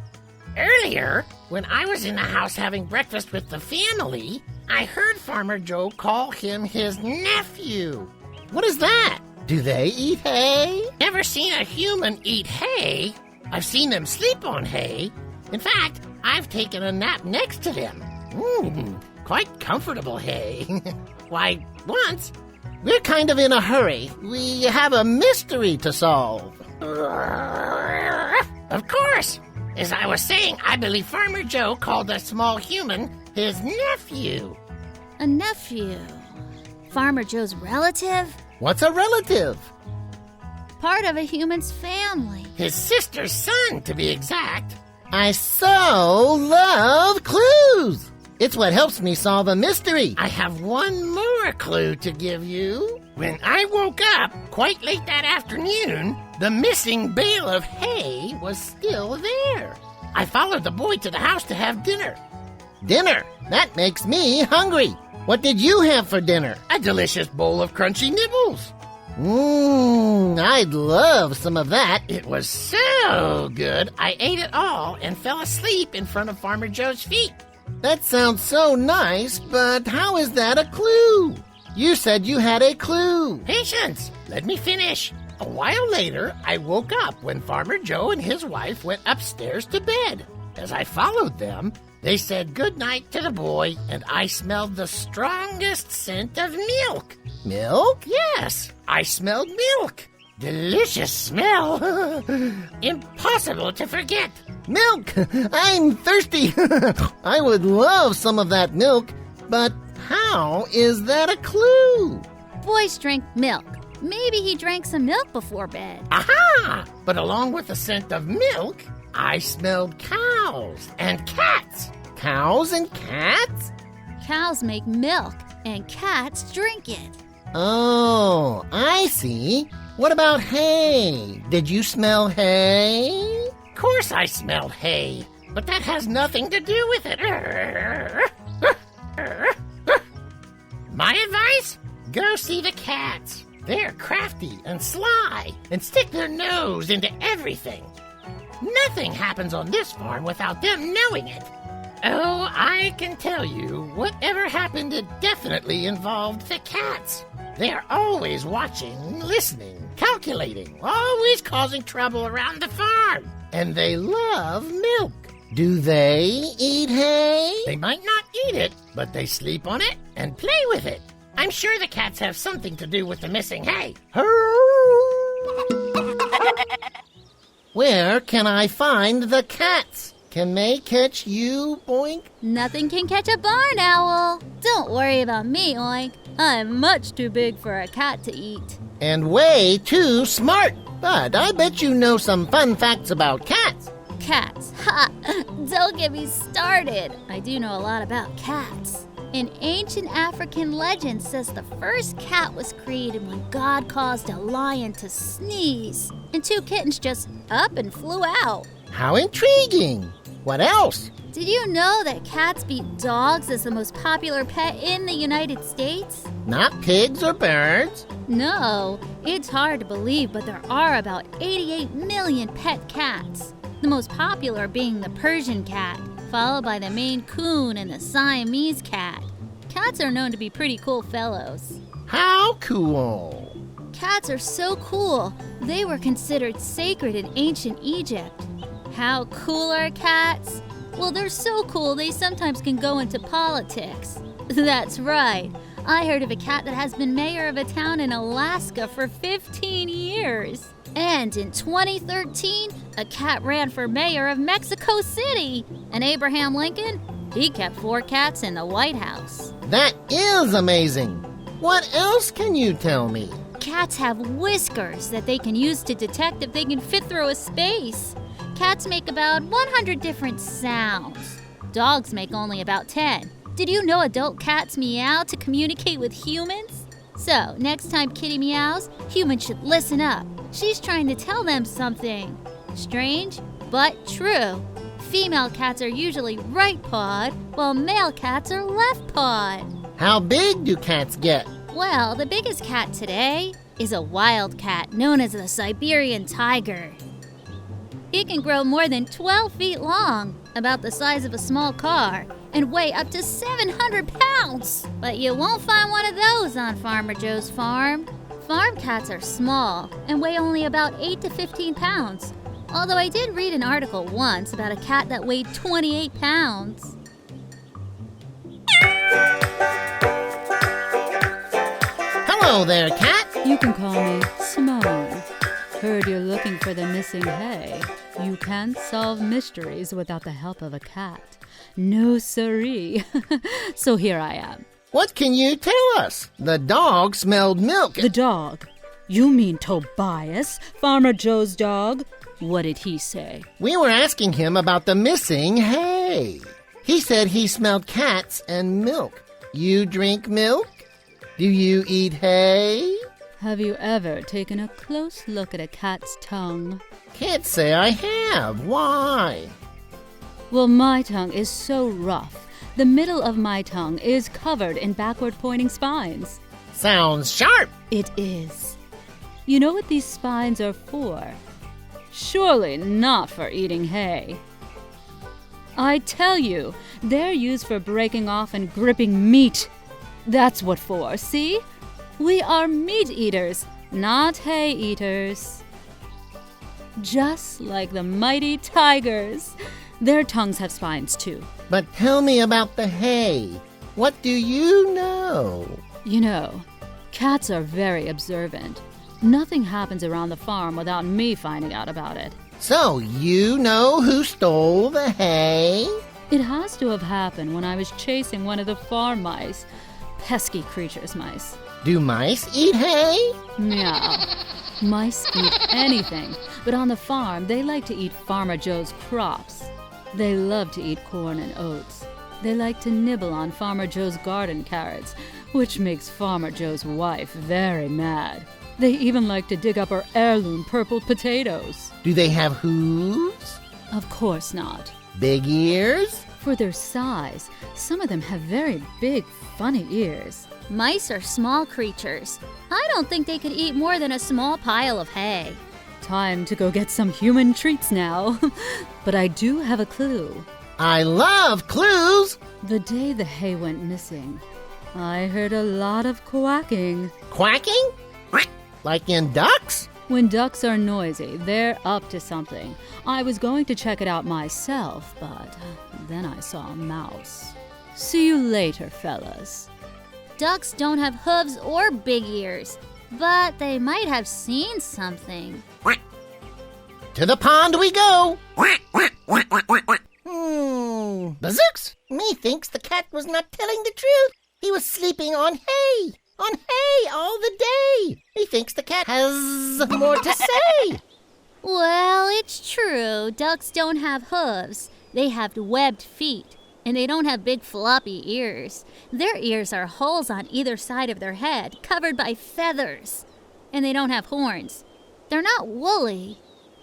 Earlier, when I was in the house having breakfast with the family, I heard Farmer Joe call him his nephew. What is that? Do they eat hay? Never seen a human eat hay. I've seen them sleep on hay. In fact, I've taken a nap next to them. Quite comfortable hay. Why, once... We're kind of in a hurry. We have a mystery to solve. Of course. As I was saying, I believe Farmer Joe called a small human his nephew. A nephew? Farmer Joe's relative? What's a relative? Part of a human's family. His sister's son, to be exact. I so love clues. It's what helps me solve a mystery. I have one more clue to give you. When I woke up quite late that afternoon, the missing bale of hay was still there. I followed the boy to the house to have dinner. Dinner? That makes me hungry. What did you have for dinner? A delicious bowl of crunchy nibbles. I'd love some of that. It was so good, I ate it all and fell asleep in front of Farmer Joe's feet. That sounds so nice, but how is that a clue? You said you had a clue. Patience! Let me finish. A while later, I woke up when Farmer Joe and his wife went upstairs to bed. As I followed them, they said goodnight to the boy, and I smelled the strongest scent of milk. Milk? Yes, I smelled milk. Delicious smell. Impossible to forget. Milk! I'm thirsty. I would love some of that milk, but how is that a clue? Boys drink milk. Maybe he drank some milk before bed. Aha! But along with the scent of milk, I smelled cows and cats. Cows and cats? Cows make milk, and cats drink it. Oh, I see. What about hay? Did you smell hay? Of course I smelled hay, but that has nothing to do with it. My advice? Go see the cats. They're crafty and sly and stick their nose into everything. Nothing happens on this farm without them knowing it. Oh, I can tell you, whatever happened, it definitely involved the cats. They're always watching, listening, calculating, always causing trouble around the farm. And they love milk. Do they eat hay? They might not eat it, but they sleep on it and play with it. I'm sure the cats have something to do with the missing hay. Where can I find the cats? Can they catch you, Boink? Nothing can catch a barn owl. Don't worry about me, Oink. I'm much too big for a cat to eat. And way too smart. But I bet you know some fun facts about cats. Cats. Ha! Don't get me started. I do know a lot about cats. An ancient African legend says the first cat was created when God caused a lion to sneeze, and 2 kittens just up and flew out. How intriguing. What else? Did you know that cats beat dogs as the most popular pet in the United States? Not pigs or birds? No, it's hard to believe, but there are about 88 million pet cats. The most popular being the Persian cat, followed by the Maine Coon and the Siamese cat. Cats are known to be pretty cool fellows. How cool. Cats are so cool, they were considered sacred in ancient Egypt. How cool are cats? Well, they're so cool they sometimes can go into politics. That's right. I heard of a cat that has been mayor of a town in Alaska for 15 years. And in 2013, a cat ran for mayor of Mexico City. And Abraham Lincoln, he kept 4 cats in the White House. That is amazing. What else can you tell me? Cats have whiskers that they can use to detect if they can fit through a space. Cats make about 100 different sounds. Dogs make only about 10. Did you know adult cats meow to communicate with humans? So, next time Kitty meows, humans should listen up. She's trying to tell them something. Strange, but true. Female cats are usually right-pawed, while male cats are left-pawed. How big do cats get? Well, the biggest cat today is a wild cat known as the Siberian tiger. It can grow more than 12 feet long, about the size of a small car, and weigh up to 700 pounds. But you won't find one of those on Farmer Joe's farm. Farm cats are small and weigh only about 8 to 15 pounds. Although I did read an article once about a cat that weighed 28 pounds. Hello there, cat. You can call me Simone. Heard you're looking for the missing hay. You can't solve mysteries without the help of a cat. No siree. So here I am. What can you tell us? The dog smelled milk. The dog? You mean Tobias, Farmer Joe's dog? What did he say? We were asking him about the missing hay. He said he smelled cats and milk. You drink milk? Do you eat hay? Have you ever taken a close look at a cat's tongue? Can't say I have. Why? Well, my tongue is so rough. The middle of my tongue is covered in backward-pointing spines. Sounds sharp. It is. You know what these spines are for? Surely not for eating hay. I tell you, they're used for breaking off and gripping meat. That's what for, see? We are meat eaters, not hay eaters. Just like the mighty tigers. Their tongues have spines too. But tell me about the hay. What do you know? You know, cats are very observant. Nothing happens around the farm without me finding out about it. So you know who stole the hay? It has to have happened when I was chasing one of the farm mice. Pesky creatures, mice. Do mice eat hay? Meow. Mice eat anything, but on the farm they like to eat Farmer Joe's crops. They love to eat corn and oats. They like to nibble on Farmer Joe's garden carrots, which makes Farmer Joe's wife very mad. They even like to dig up her heirloom purple potatoes. Do they have hooves? Of course not. Big ears? For their size, some of them have very big, funny ears. Mice are small creatures. I don't think they could eat more than a small pile of hay. Time to go get some human treats now. But I do have a clue. I love clues. The day the hay went missing, I heard a lot of quacking. Quacking? Like in ducks? When ducks are noisy, they're up to something. I was going to check it out myself, but then I saw a mouse. See you later, fellas. Ducks don't have hooves or big ears, but they might have seen something. To the pond we go. Bazooks! Methinks the cat was not telling the truth. He was sleeping on hay all the day. Methinks the cat has more to say. Well, it's true. Ducks don't have hooves. They have webbed feet, and they don't have big floppy ears. Their ears are holes on either side of their head, covered by feathers. And they don't have horns. They're not woolly.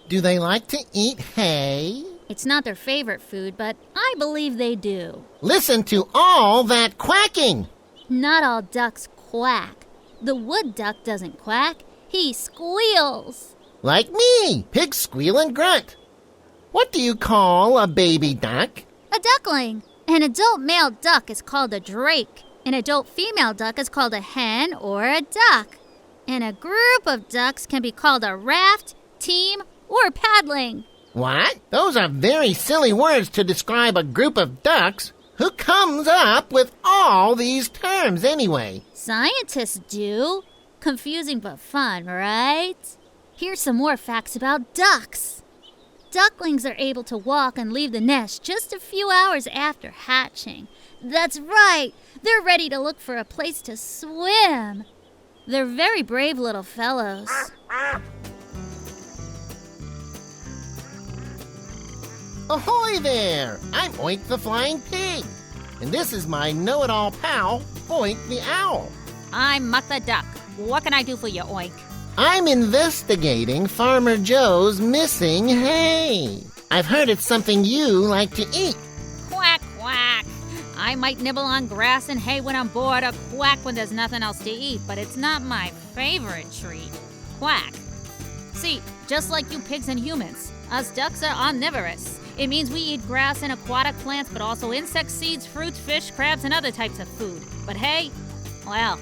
Do they like to eat hay? It's not their favorite food, but I believe they do. Listen to all that quacking. Not all ducks quack. The wood duck doesn't quack. He squeals. Like me, pigs squeal and grunt. What do you call a baby duck? A duckling. An adult male duck is called a drake. An adult female duck is called a hen or a duck. And a group of ducks can be called a raft, team, or paddling. What? Those are very silly words to describe a group of ducks. Who comes up with all these terms anyway? Scientists do. Confusing but fun, right? Here's some more facts about ducks. Ducklings are able to walk and leave the nest just a few hours after hatching. That's right. They're ready to look for a place to swim. They're very brave little fellows. Ahoy there! I'm Oink the Flying Pig. And this is my know-it-all pal, Oink the Owl. I'm Muck the Duck. What can I do for you, Oink? I'm investigating Farmer Joe's missing hay. I've heard it's something you like to eat. Quack, quack. I might nibble on grass and hay when I'm bored or quack when there's nothing else to eat, but it's not my favorite treat. Quack. See, just like you pigs and humans, us ducks are omnivorous. It means we eat grass and aquatic plants, but also insects, seeds, fruits, fish, crabs, and other types of food. But hay? Well,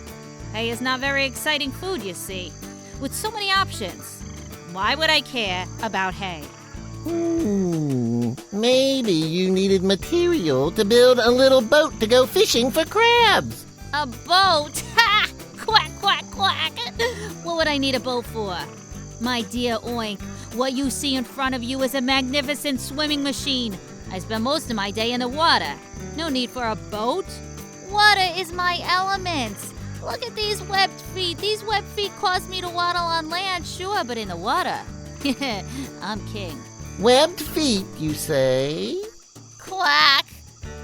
hay is not very exciting food, you see. With so many options, why would I care about hay? Maybe you needed material to build a little boat to go fishing for crabs. A boat? Ha! Quack, quack, quack. What would I need a boat for? My dear Oink, what you see in front of you is a magnificent swimming machine. I spend most of my day in the water. No need for a boat. Water is my element. Look at these webbed feet. These webbed feet cause me to waddle on land, sure, but in the water, I'm king. Webbed feet, you say? Quack!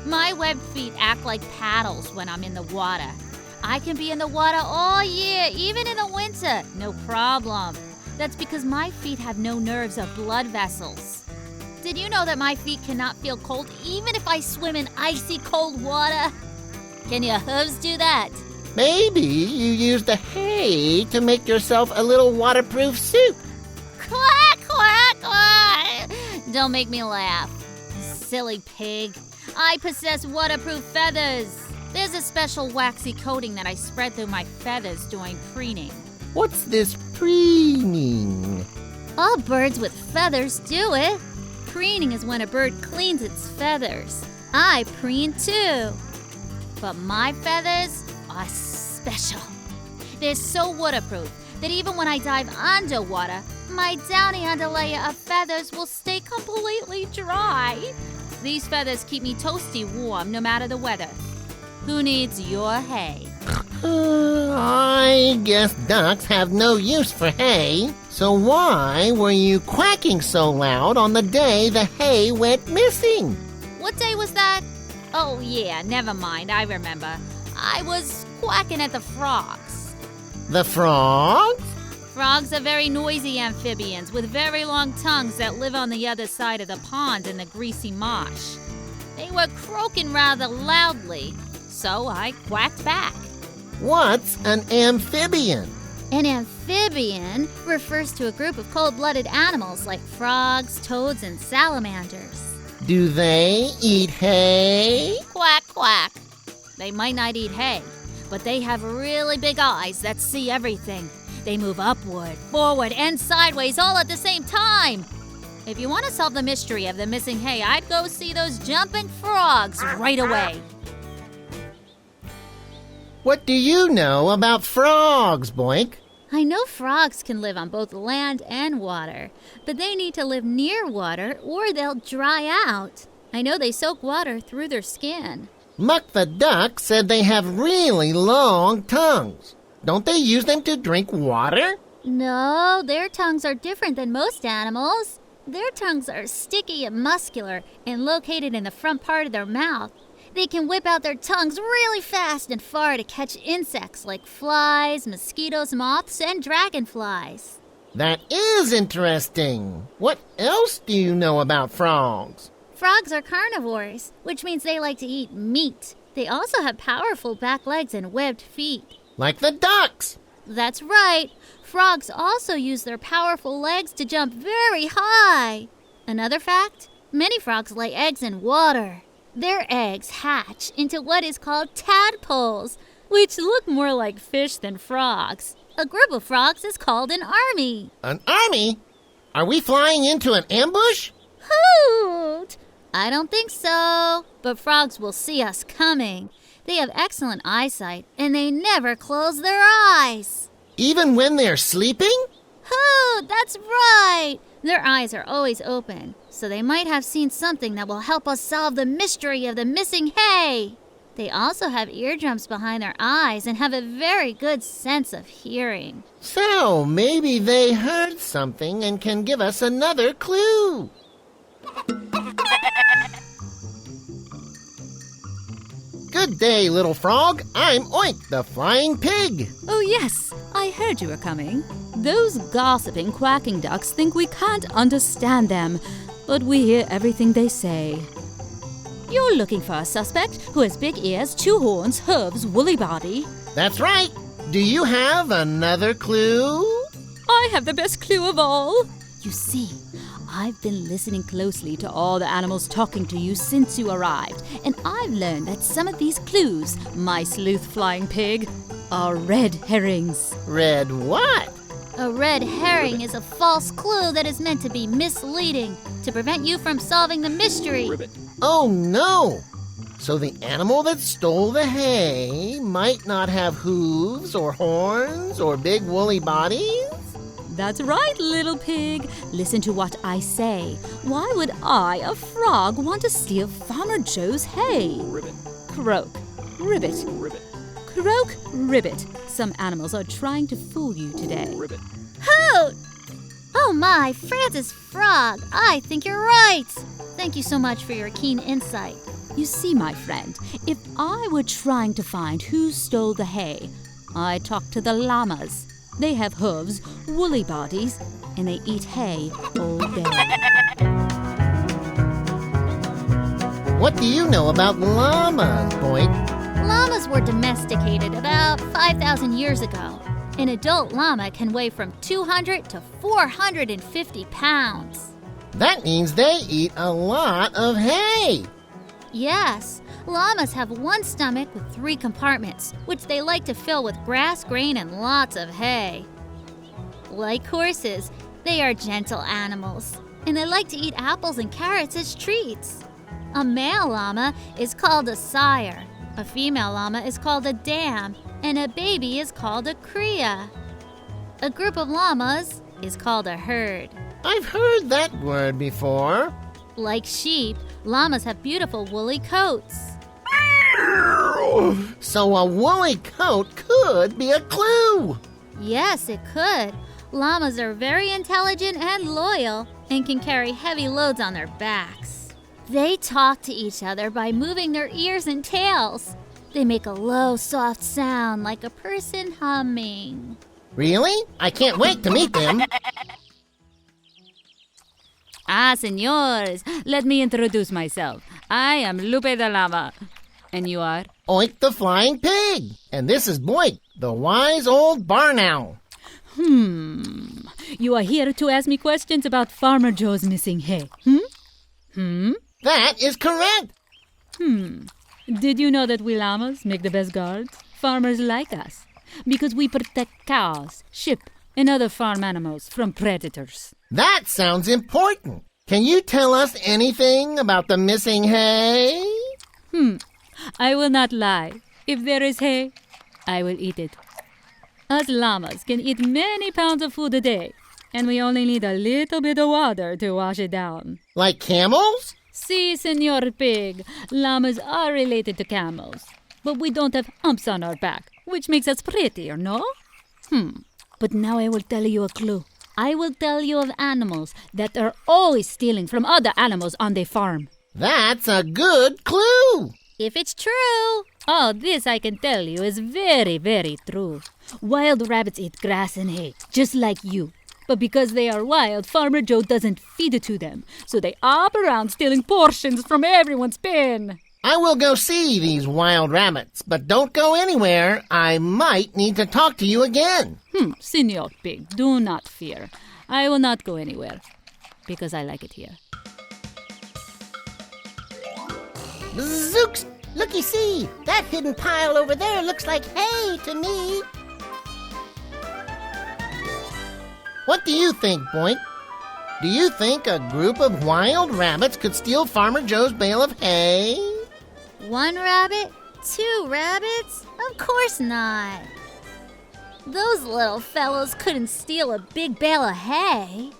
My webbed feet act like paddles when I'm in the water. I can be in the water all year, even in the winter. No problem. That's because my feet have no nerves or blood vessels. Did you know that my feet cannot feel cold even if I swim in icy cold water? Can your hooves do that? Maybe you used the hay to make yourself a little waterproof suit. Quack, quack, quack! Don't make me laugh. Silly pig. I possess waterproof feathers. There's a special waxy coating that I spread through my feathers during preening. What's this preening? All birds with feathers do it. Preening is when a bird cleans its feathers. I preen too. But my feathers are special. They're so waterproof that even when I dive underwater, my downy underlayer of feathers will stay completely dry. These feathers keep me toasty warm no matter the weather. Who needs your hay? I guess ducks have no use for hay. So why were you quacking so loud on the day the hay went missing? What day was that? Oh yeah, never mind, I remember. I was quacking at the frogs. The frogs? Frogs are very noisy amphibians with very long tongues that live on the other side of the pond in the greasy marsh. They They were croaking rather loudly, so I quacked back. What's an amphibian? An amphibian refers to a group of cold-blooded animals like frogs, toads, and salamanders. Do they eat hay? Quack, quack. They might not eat hay, but they have really big eyes that see everything. They move upward, forward, and sideways all at the same time. If you want to solve the mystery of the missing hay, I'd go see those jumping frogs right away. What do you know about frogs, Boink? I know frogs can live on both land and water, but they need to live near water or they'll dry out. I know they soak water through their skin. Muck the Duck said they have really long tongues. Don't they use them to drink water? No, their tongues are different than most animals. Their tongues are sticky and muscular and located in the front part of their mouth. They can whip out their tongues really fast and far to catch insects like flies, mosquitoes, moths, and dragonflies. That is interesting. What else do you know about frogs? Frogs are carnivores, which means they like to eat meat. They also have powerful back legs and webbed feet. Like the ducks. That's right. Frogs also use their powerful legs to jump very high. Another fact, many frogs lay eggs in water. Their eggs hatch into what is called tadpoles, which look more like fish than frogs. A group of frogs is called an army. An army? Are we flying into an ambush? Hoot! I don't think so, but frogs will see us coming. They have excellent eyesight, and they never close their eyes. Even when they're sleeping? Hoot! That's right! Their eyes are always open, so they might have seen something that will help us solve the mystery of the missing hay. They also have eardrums behind their eyes and have a very good sense of hearing. So maybe they heard something and can give us another clue. Good day, little frog. I'm Oink, the flying pig. Oh, yes, I heard you were coming. Those gossiping, quacking ducks think we can't understand them, but we hear everything they say. You're looking for a suspect who has big ears, 2 horns, hooves, woolly body. That's right. Do you have another clue? I have the best clue of all. You see, I've been listening closely to all the animals talking to you since you arrived, and I've learned that some of these clues, my sleuth flying pig, are red herrings. Red what? A red herring is a false clue that is meant to be misleading, to prevent you from solving the mystery. Oh, no. So the animal that stole the hay might not have hooves or horns or big woolly bodies? That's right, little pig. Listen to what I say. Why would I, a frog, want to steal Farmer Joe's hay? Croak, ribbit. Croak, ribbit. Some animals are trying to fool you today. Hoot! Oh my, Francis Frog, I think you're right. Thank you so much for your keen insight. You see, my friend, if I were trying to find who stole the hay, I'd talk to the llamas. They have hooves, woolly bodies, and they eat hay all day. What do you know about llamas, Boink? Llamas were domesticated about 5,000 years ago. An adult llama can weigh from 200 to 450 pounds. That means they eat a lot of hay. Yes, llamas have one stomach with 3 compartments, which they like to fill with grass, grain, and lots of hay. Like horses, they are gentle animals, and they like to eat apples and carrots as treats. A male llama is called a sire, a female llama is called a dam, and a baby is called a cria. A group of llamas is called a herd. I've heard that word before. Like sheep, llamas have beautiful woolly coats. So a woolly coat could be a clue. Yes, it could. Llamas are very intelligent and loyal and can carry heavy loads on their backs. They talk to each other by moving their ears and tails. They make a low, soft sound like a person humming. Really? I can't wait to meet them. Ah, senors, let me introduce myself. I am Lupe the Llama. And you are? Oink the Flying Pig. And this is Boink, the wise old barn owl. You are here to ask me questions about Farmer Joe's missing hay. That is correct. Did you know that we llamas make the best guards? Farmers like us because we protect cows, sheep, and other farm animals from predators. That sounds important. Can you tell us anything about the missing hay? I will not lie. If there is hay, I will eat it. Us llamas can eat many pounds of food a day, and we only need a little bit of water to wash it down. Like camels? See, Senor Pig, llamas are related to camels, but we don't have humps on our back, which makes us prettier, no? But now I will tell you a clue. I will tell you of animals that are always stealing from other animals on their farm. That's a good clue. If it's true. Oh, this I can tell you is very, very true. Wild rabbits eat grass and hay, just like you. But because they are wild, Farmer Joe doesn't feed it to them. So they hop around stealing portions from everyone's bin. I will go see these wild rabbits, but don't go anywhere. I might need to talk to you again. Senor Pig, do not fear. I will not go anywhere, because I like it here. Zooks! Looky see! That hidden pile over there looks like hay to me. What do you think, Boink? Do you think a group of wild rabbits could steal Farmer Joe's bale of hay? One rabbit? Two rabbits? Of course not. Those little fellows couldn't steal a big bale of hay.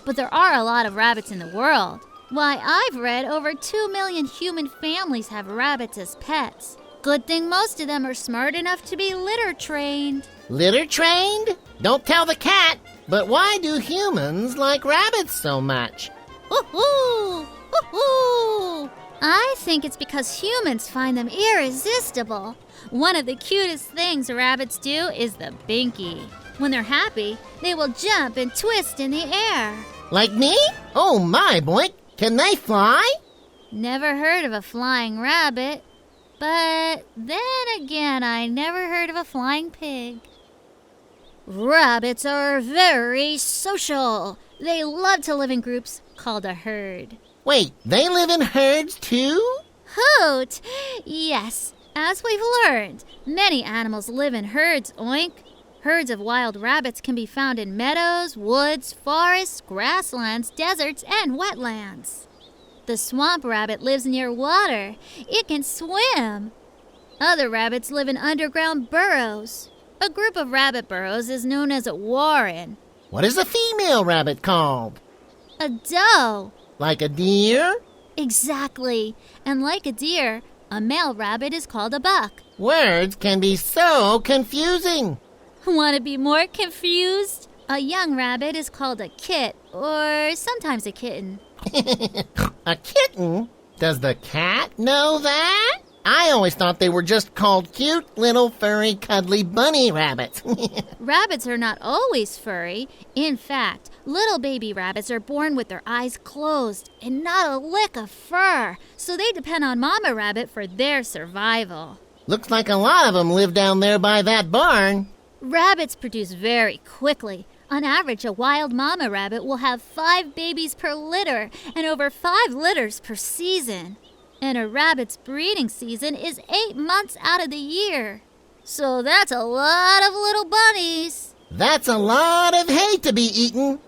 But there are a lot of rabbits in the world. Why, I've read over 2 million human families have rabbits as pets. Good thing most of them are smart enough to be litter trained. Litter trained? Don't tell the cat. But why do humans like rabbits so much? Hoo-hoo! Hoo-hoo! I think it's because humans find them irresistible. One of the cutest things rabbits do is the binky. When they're happy, they will jump and twist in the air. Like me? Oh my, Boink. Can they fly? Never heard of a flying rabbit. But then again, I never heard of a flying pig. Rabbits are very social. They love to live in groups called a herd. Wait, they live in herds too? Hoot! Yes, as we've learned, many animals live in herds, Oink. Herds of wild rabbits can be found in meadows, woods, forests, grasslands, deserts, and wetlands. The swamp rabbit lives near water. It can swim. Other rabbits live in underground burrows. A group of rabbit burrows is known as a warren. What is a female rabbit called? A doe. Like a deer? Exactly. And like a deer, a male rabbit is called a buck. Words can be so confusing. Want to be more confused? A young rabbit is called a kit, or sometimes a kitten. A kitten? Does the cat know that? I always thought they were just called cute little furry cuddly bunny rabbits. Rabbits are not always furry. In fact, little baby rabbits are born with their eyes closed and not a lick of fur, so they depend on Mama Rabbit for their survival. Looks like a lot of them live down there by that barn. Rabbits produce very quickly. On average, a wild mama rabbit will have 5 babies per litter and over 5 litters per season. And a rabbit's breeding season is 8 months out of the year. So that's a lot of little bunnies. That's a lot of hay to be eaten.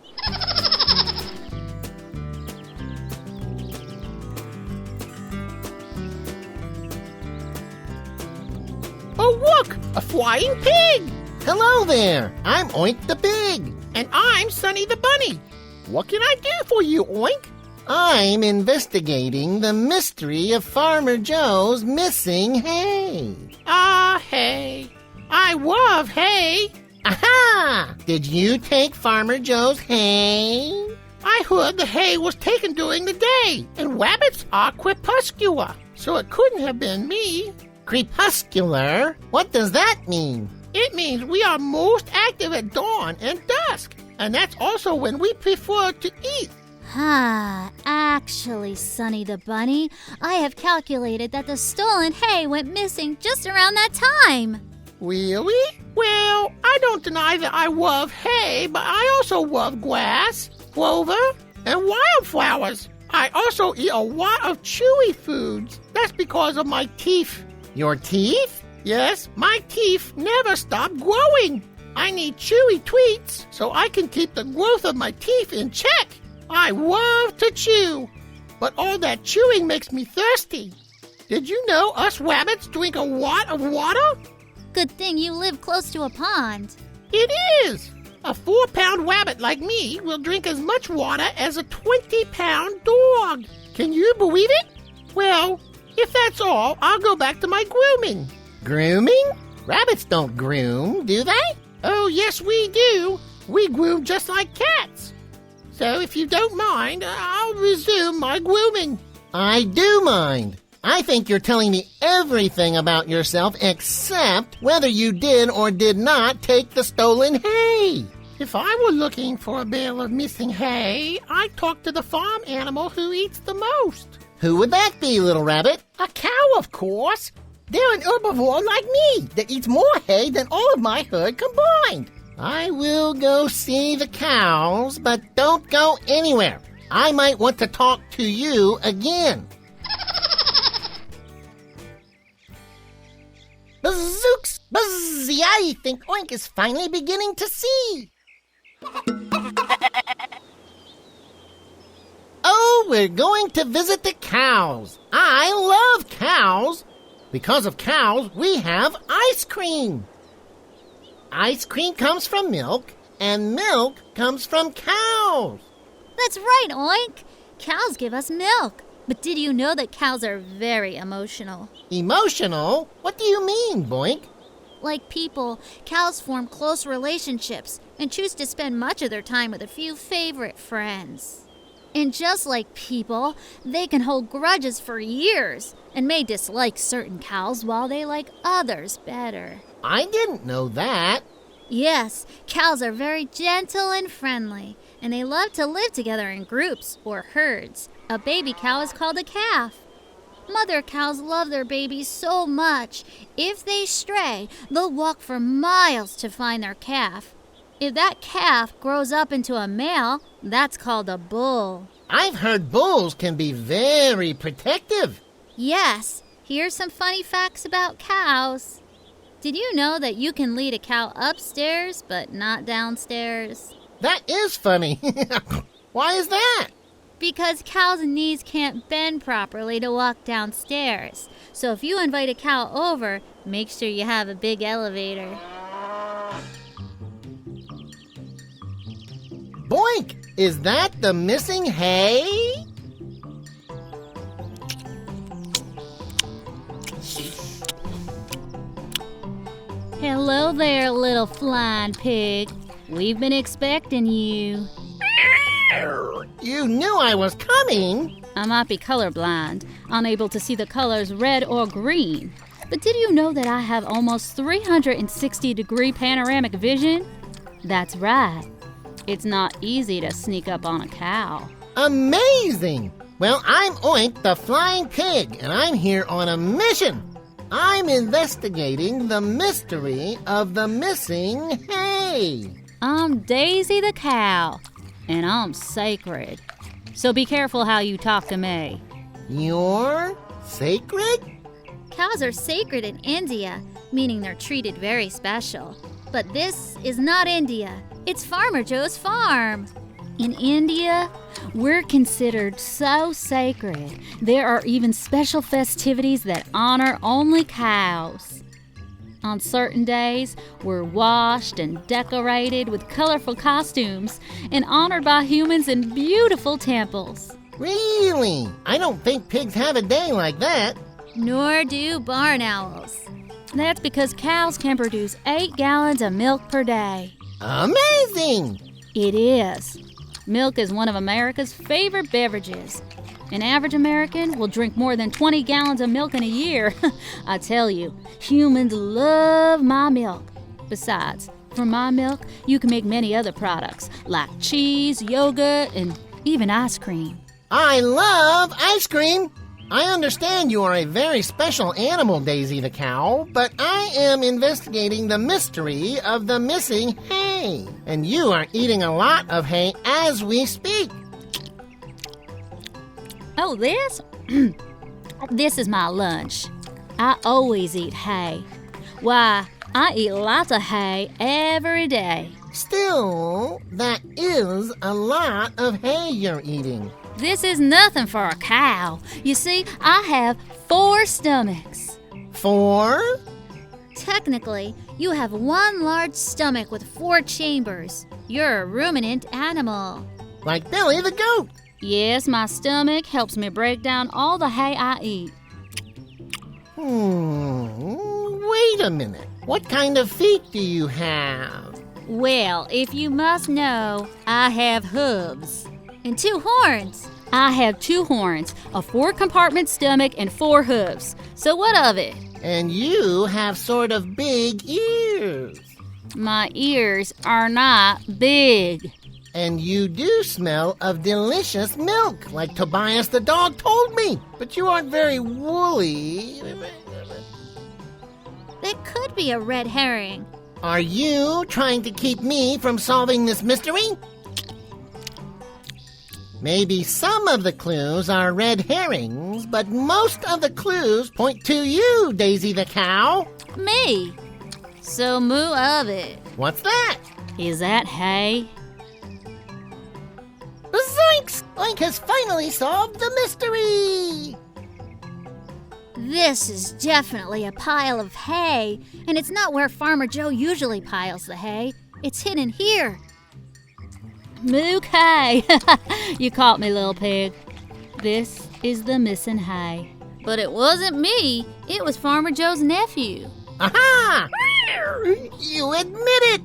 Oh, look! A flying pig! Hello there. I'm Oink the Pig. And I'm Sonny the Bunny. What can I do for you, Oink? I'm investigating the mystery of Farmer Joe's missing hay. Ah, hay. I love hay. Aha! Did you take Farmer Joe's hay? I heard the hay was taken during the day, and rabbits are crepuscular, so it couldn't have been me. Crepuscular? What does that mean? It means we are most active at dawn and dusk, and that's also when we prefer to eat. Actually, Sonny the Bunny, I have calculated that the stolen hay went missing just around that time. Really? Well, I don't deny that I love hay, but I also love grass, clover, and wildflowers. I also eat a lot of chewy foods. That's because of my teeth. Your teeth? Yes, my teeth never stop growing. I need chewy treats so I can keep the growth of my teeth in check. I love to chew, but all that chewing makes me thirsty. Did you know us rabbits drink a lot of water? Good thing you live close to a pond. It is. A 4-pound rabbit like me will drink as much water as a 20-pound dog. Can you believe it? Well, if that's all, I'll go back to my grooming. Grooming? Rabbits don't groom, do they? Oh, yes, we do. We groom just like cats. So if you don't mind, I'll resume my grooming. I do mind. I think you're telling me everything about yourself except whether you did or did not take the stolen hay. If I were looking for a bale of missing hay, I'd talk to the farm animal who eats the most. Who would that be, little rabbit? A cow, of course. They're an herbivore like me that eats more hay than all of my herd combined. I will go see the cows, but don't go anywhere. I might want to talk to you again. Bazooks! Buzzy! I think Oink is finally beginning to see. Oh, we're going to visit the cows. I love cows. Because of cows, we have ice cream. Ice cream comes from milk, and milk comes from cows. That's right, Oink. Cows give us milk. But did you know that cows are very emotional? Emotional? What do you mean, Boink? Like people, cows form close relationships and choose to spend much of their time with a few favorite friends. And just like people, they can hold grudges for years and may dislike certain cows while they like others better. I didn't know that. Yes, cows are very gentle and friendly, and they love to live together in groups or herds. A baby cow is called a calf. Mother cows love their babies so much, if they stray, they'll walk for miles to find their calf. If that calf grows up into a male, that's called a bull. I've heard bulls can be very protective. Yes, here's some funny facts about cows. Did you know that you can lead a cow upstairs but not downstairs? That is funny. Why is that? Because cows' knees can't bend properly to walk downstairs. So if you invite a cow over, make sure you have a big elevator. Boink! Is that the missing hay? Hello there, little flying pig. We've been expecting you. You knew I was coming. I might be colorblind, unable to see the colors red or green. But did you know that I have almost 360-degree panoramic vision? That's right. It's not easy to sneak up on a cow. Amazing! Well, I'm Oink the Flying Pig, and I'm here on a mission. I'm investigating the mystery of the missing hay. I'm Daisy the cow, and I'm sacred. So be careful how you talk to me. You're sacred? Cows are sacred in India, meaning they're treated very special. But this is not India. It's Farmer Joe's farm. In India, we're considered so sacred. There are even special festivities that honor only cows. On certain days, we're washed and decorated with colorful costumes and honored by humans in beautiful temples. Really? I don't think pigs have a day like that. Nor do barn owls. That's because cows can produce 8 gallons of milk per day. Amazing! It is. Milk is one of America's favorite beverages. An average American will drink more than 20 gallons of milk in a year. I tell you, humans love my milk. Besides, from my milk, you can make many other products like cheese, yogurt, and even ice cream. I love ice cream. I understand you are a very special animal, Daisy the cow, but I am investigating the mystery of the missing hay. And you are eating a lot of hay as we speak. Oh, this? This is my lunch. I always eat hay. Why, I eat lots of hay every day. Still, that is a lot of hay you're eating. This is nothing for a cow. You see, I have 4 stomachs. 4? Technically, you have one large stomach with 4 chambers. You're a ruminant animal. Like Billy the goat. Yes, my stomach helps me break down all the hay I eat. Wait a minute. What kind of feet do you have? Well, if you must know, I have hooves. And 2 horns. I have 2 horns, a 4-compartment stomach, and 4 hooves. So what of it? And you have sort of big ears. My ears are not big. And you do smell of delicious milk, like Tobias the dog told me. But you aren't very woolly. That could be a red herring. Are you trying to keep me from solving this mystery? Maybe some of the clues are red herrings, but most of the clues point to you, Daisy the cow. Me. So moo of it. What's that? Is that hay? Zoinks! Oink has finally solved the mystery! This is definitely a pile of hay, and it's not where Farmer Joe usually piles the hay. It's hidden here. Moo hay. You caught me, little pig. This is the missing hay. But it wasn't me. It was Farmer Joe's nephew. Aha! You admit it!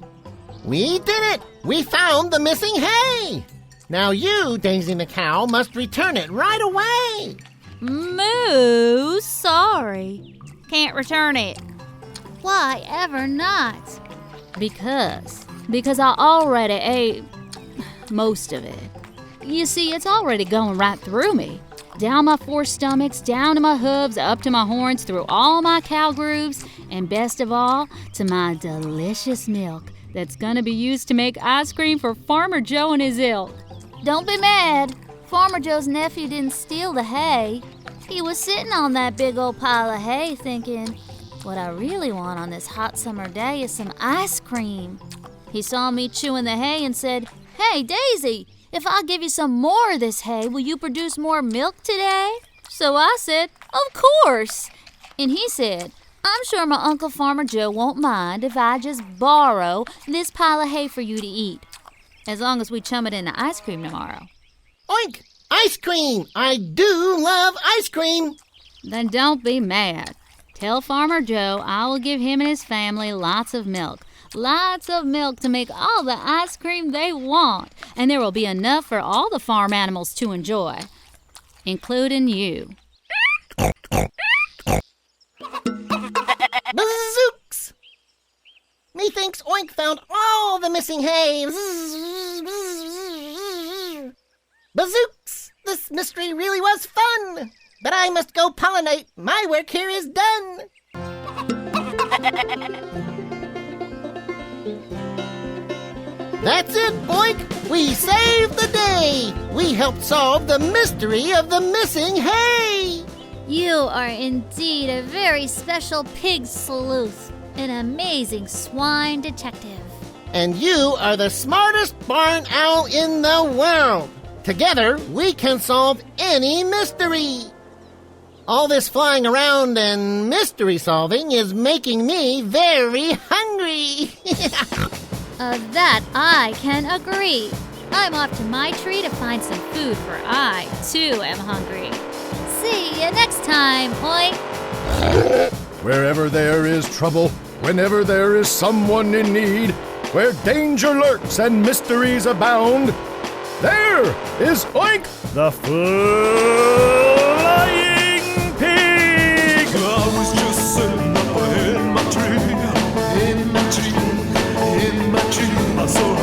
We did it! We found the missing hay! Now you, Daisy the cow, must return it right away! Moo, sorry. Can't return it. Why ever not? Because I already ate most of it. You see, it's already going right through me. Down my 4 stomachs, down to my hooves, up to my horns, through all my cow grooves, and best of all, to my delicious milk that's gonna be used to make ice cream for Farmer Joe and his ilk. Don't be mad. Farmer Joe's nephew didn't steal the hay. He was sitting on that big old pile of hay thinking, what I really want on this hot summer day is some ice cream. He saw me chewing the hay and said, "Hey, Daisy, if I give you some more of this hay, will you produce more milk today?" So I said, "Of course." And he said, "I'm sure my Uncle Farmer Joe won't mind if I just borrow this pile of hay for you to eat, as long as we chum it into ice cream tomorrow." Oink! Ice cream! I do love ice cream! Then don't be mad. Tell Farmer Joe I will give him and his family lots of milk. Lots of milk to make all the ice cream they want. And there will be enough for all the farm animals to enjoy, including you. Bazooks! Methinks Oink found all the missing hay. Bazooks! This mystery really was fun. But I must go pollinate. My work here is done. That's it, Boink! We saved the day! We helped solve the mystery of the missing hay! You are indeed a very special pig sleuth, an amazing swine detective. And you are the smartest barn owl in the world! Together, we can solve any mystery! All this flying around and mystery solving is making me very hungry! That I can agree. I'm off to my tree to find some food, for I, too, am hungry. See you next time, Oink! Wherever there is trouble, whenever there is someone in need, where danger lurks and mysteries abound, there is Oink, the Flying Pig! I was just sitting up in my tree, in my tree, in my tree. I saw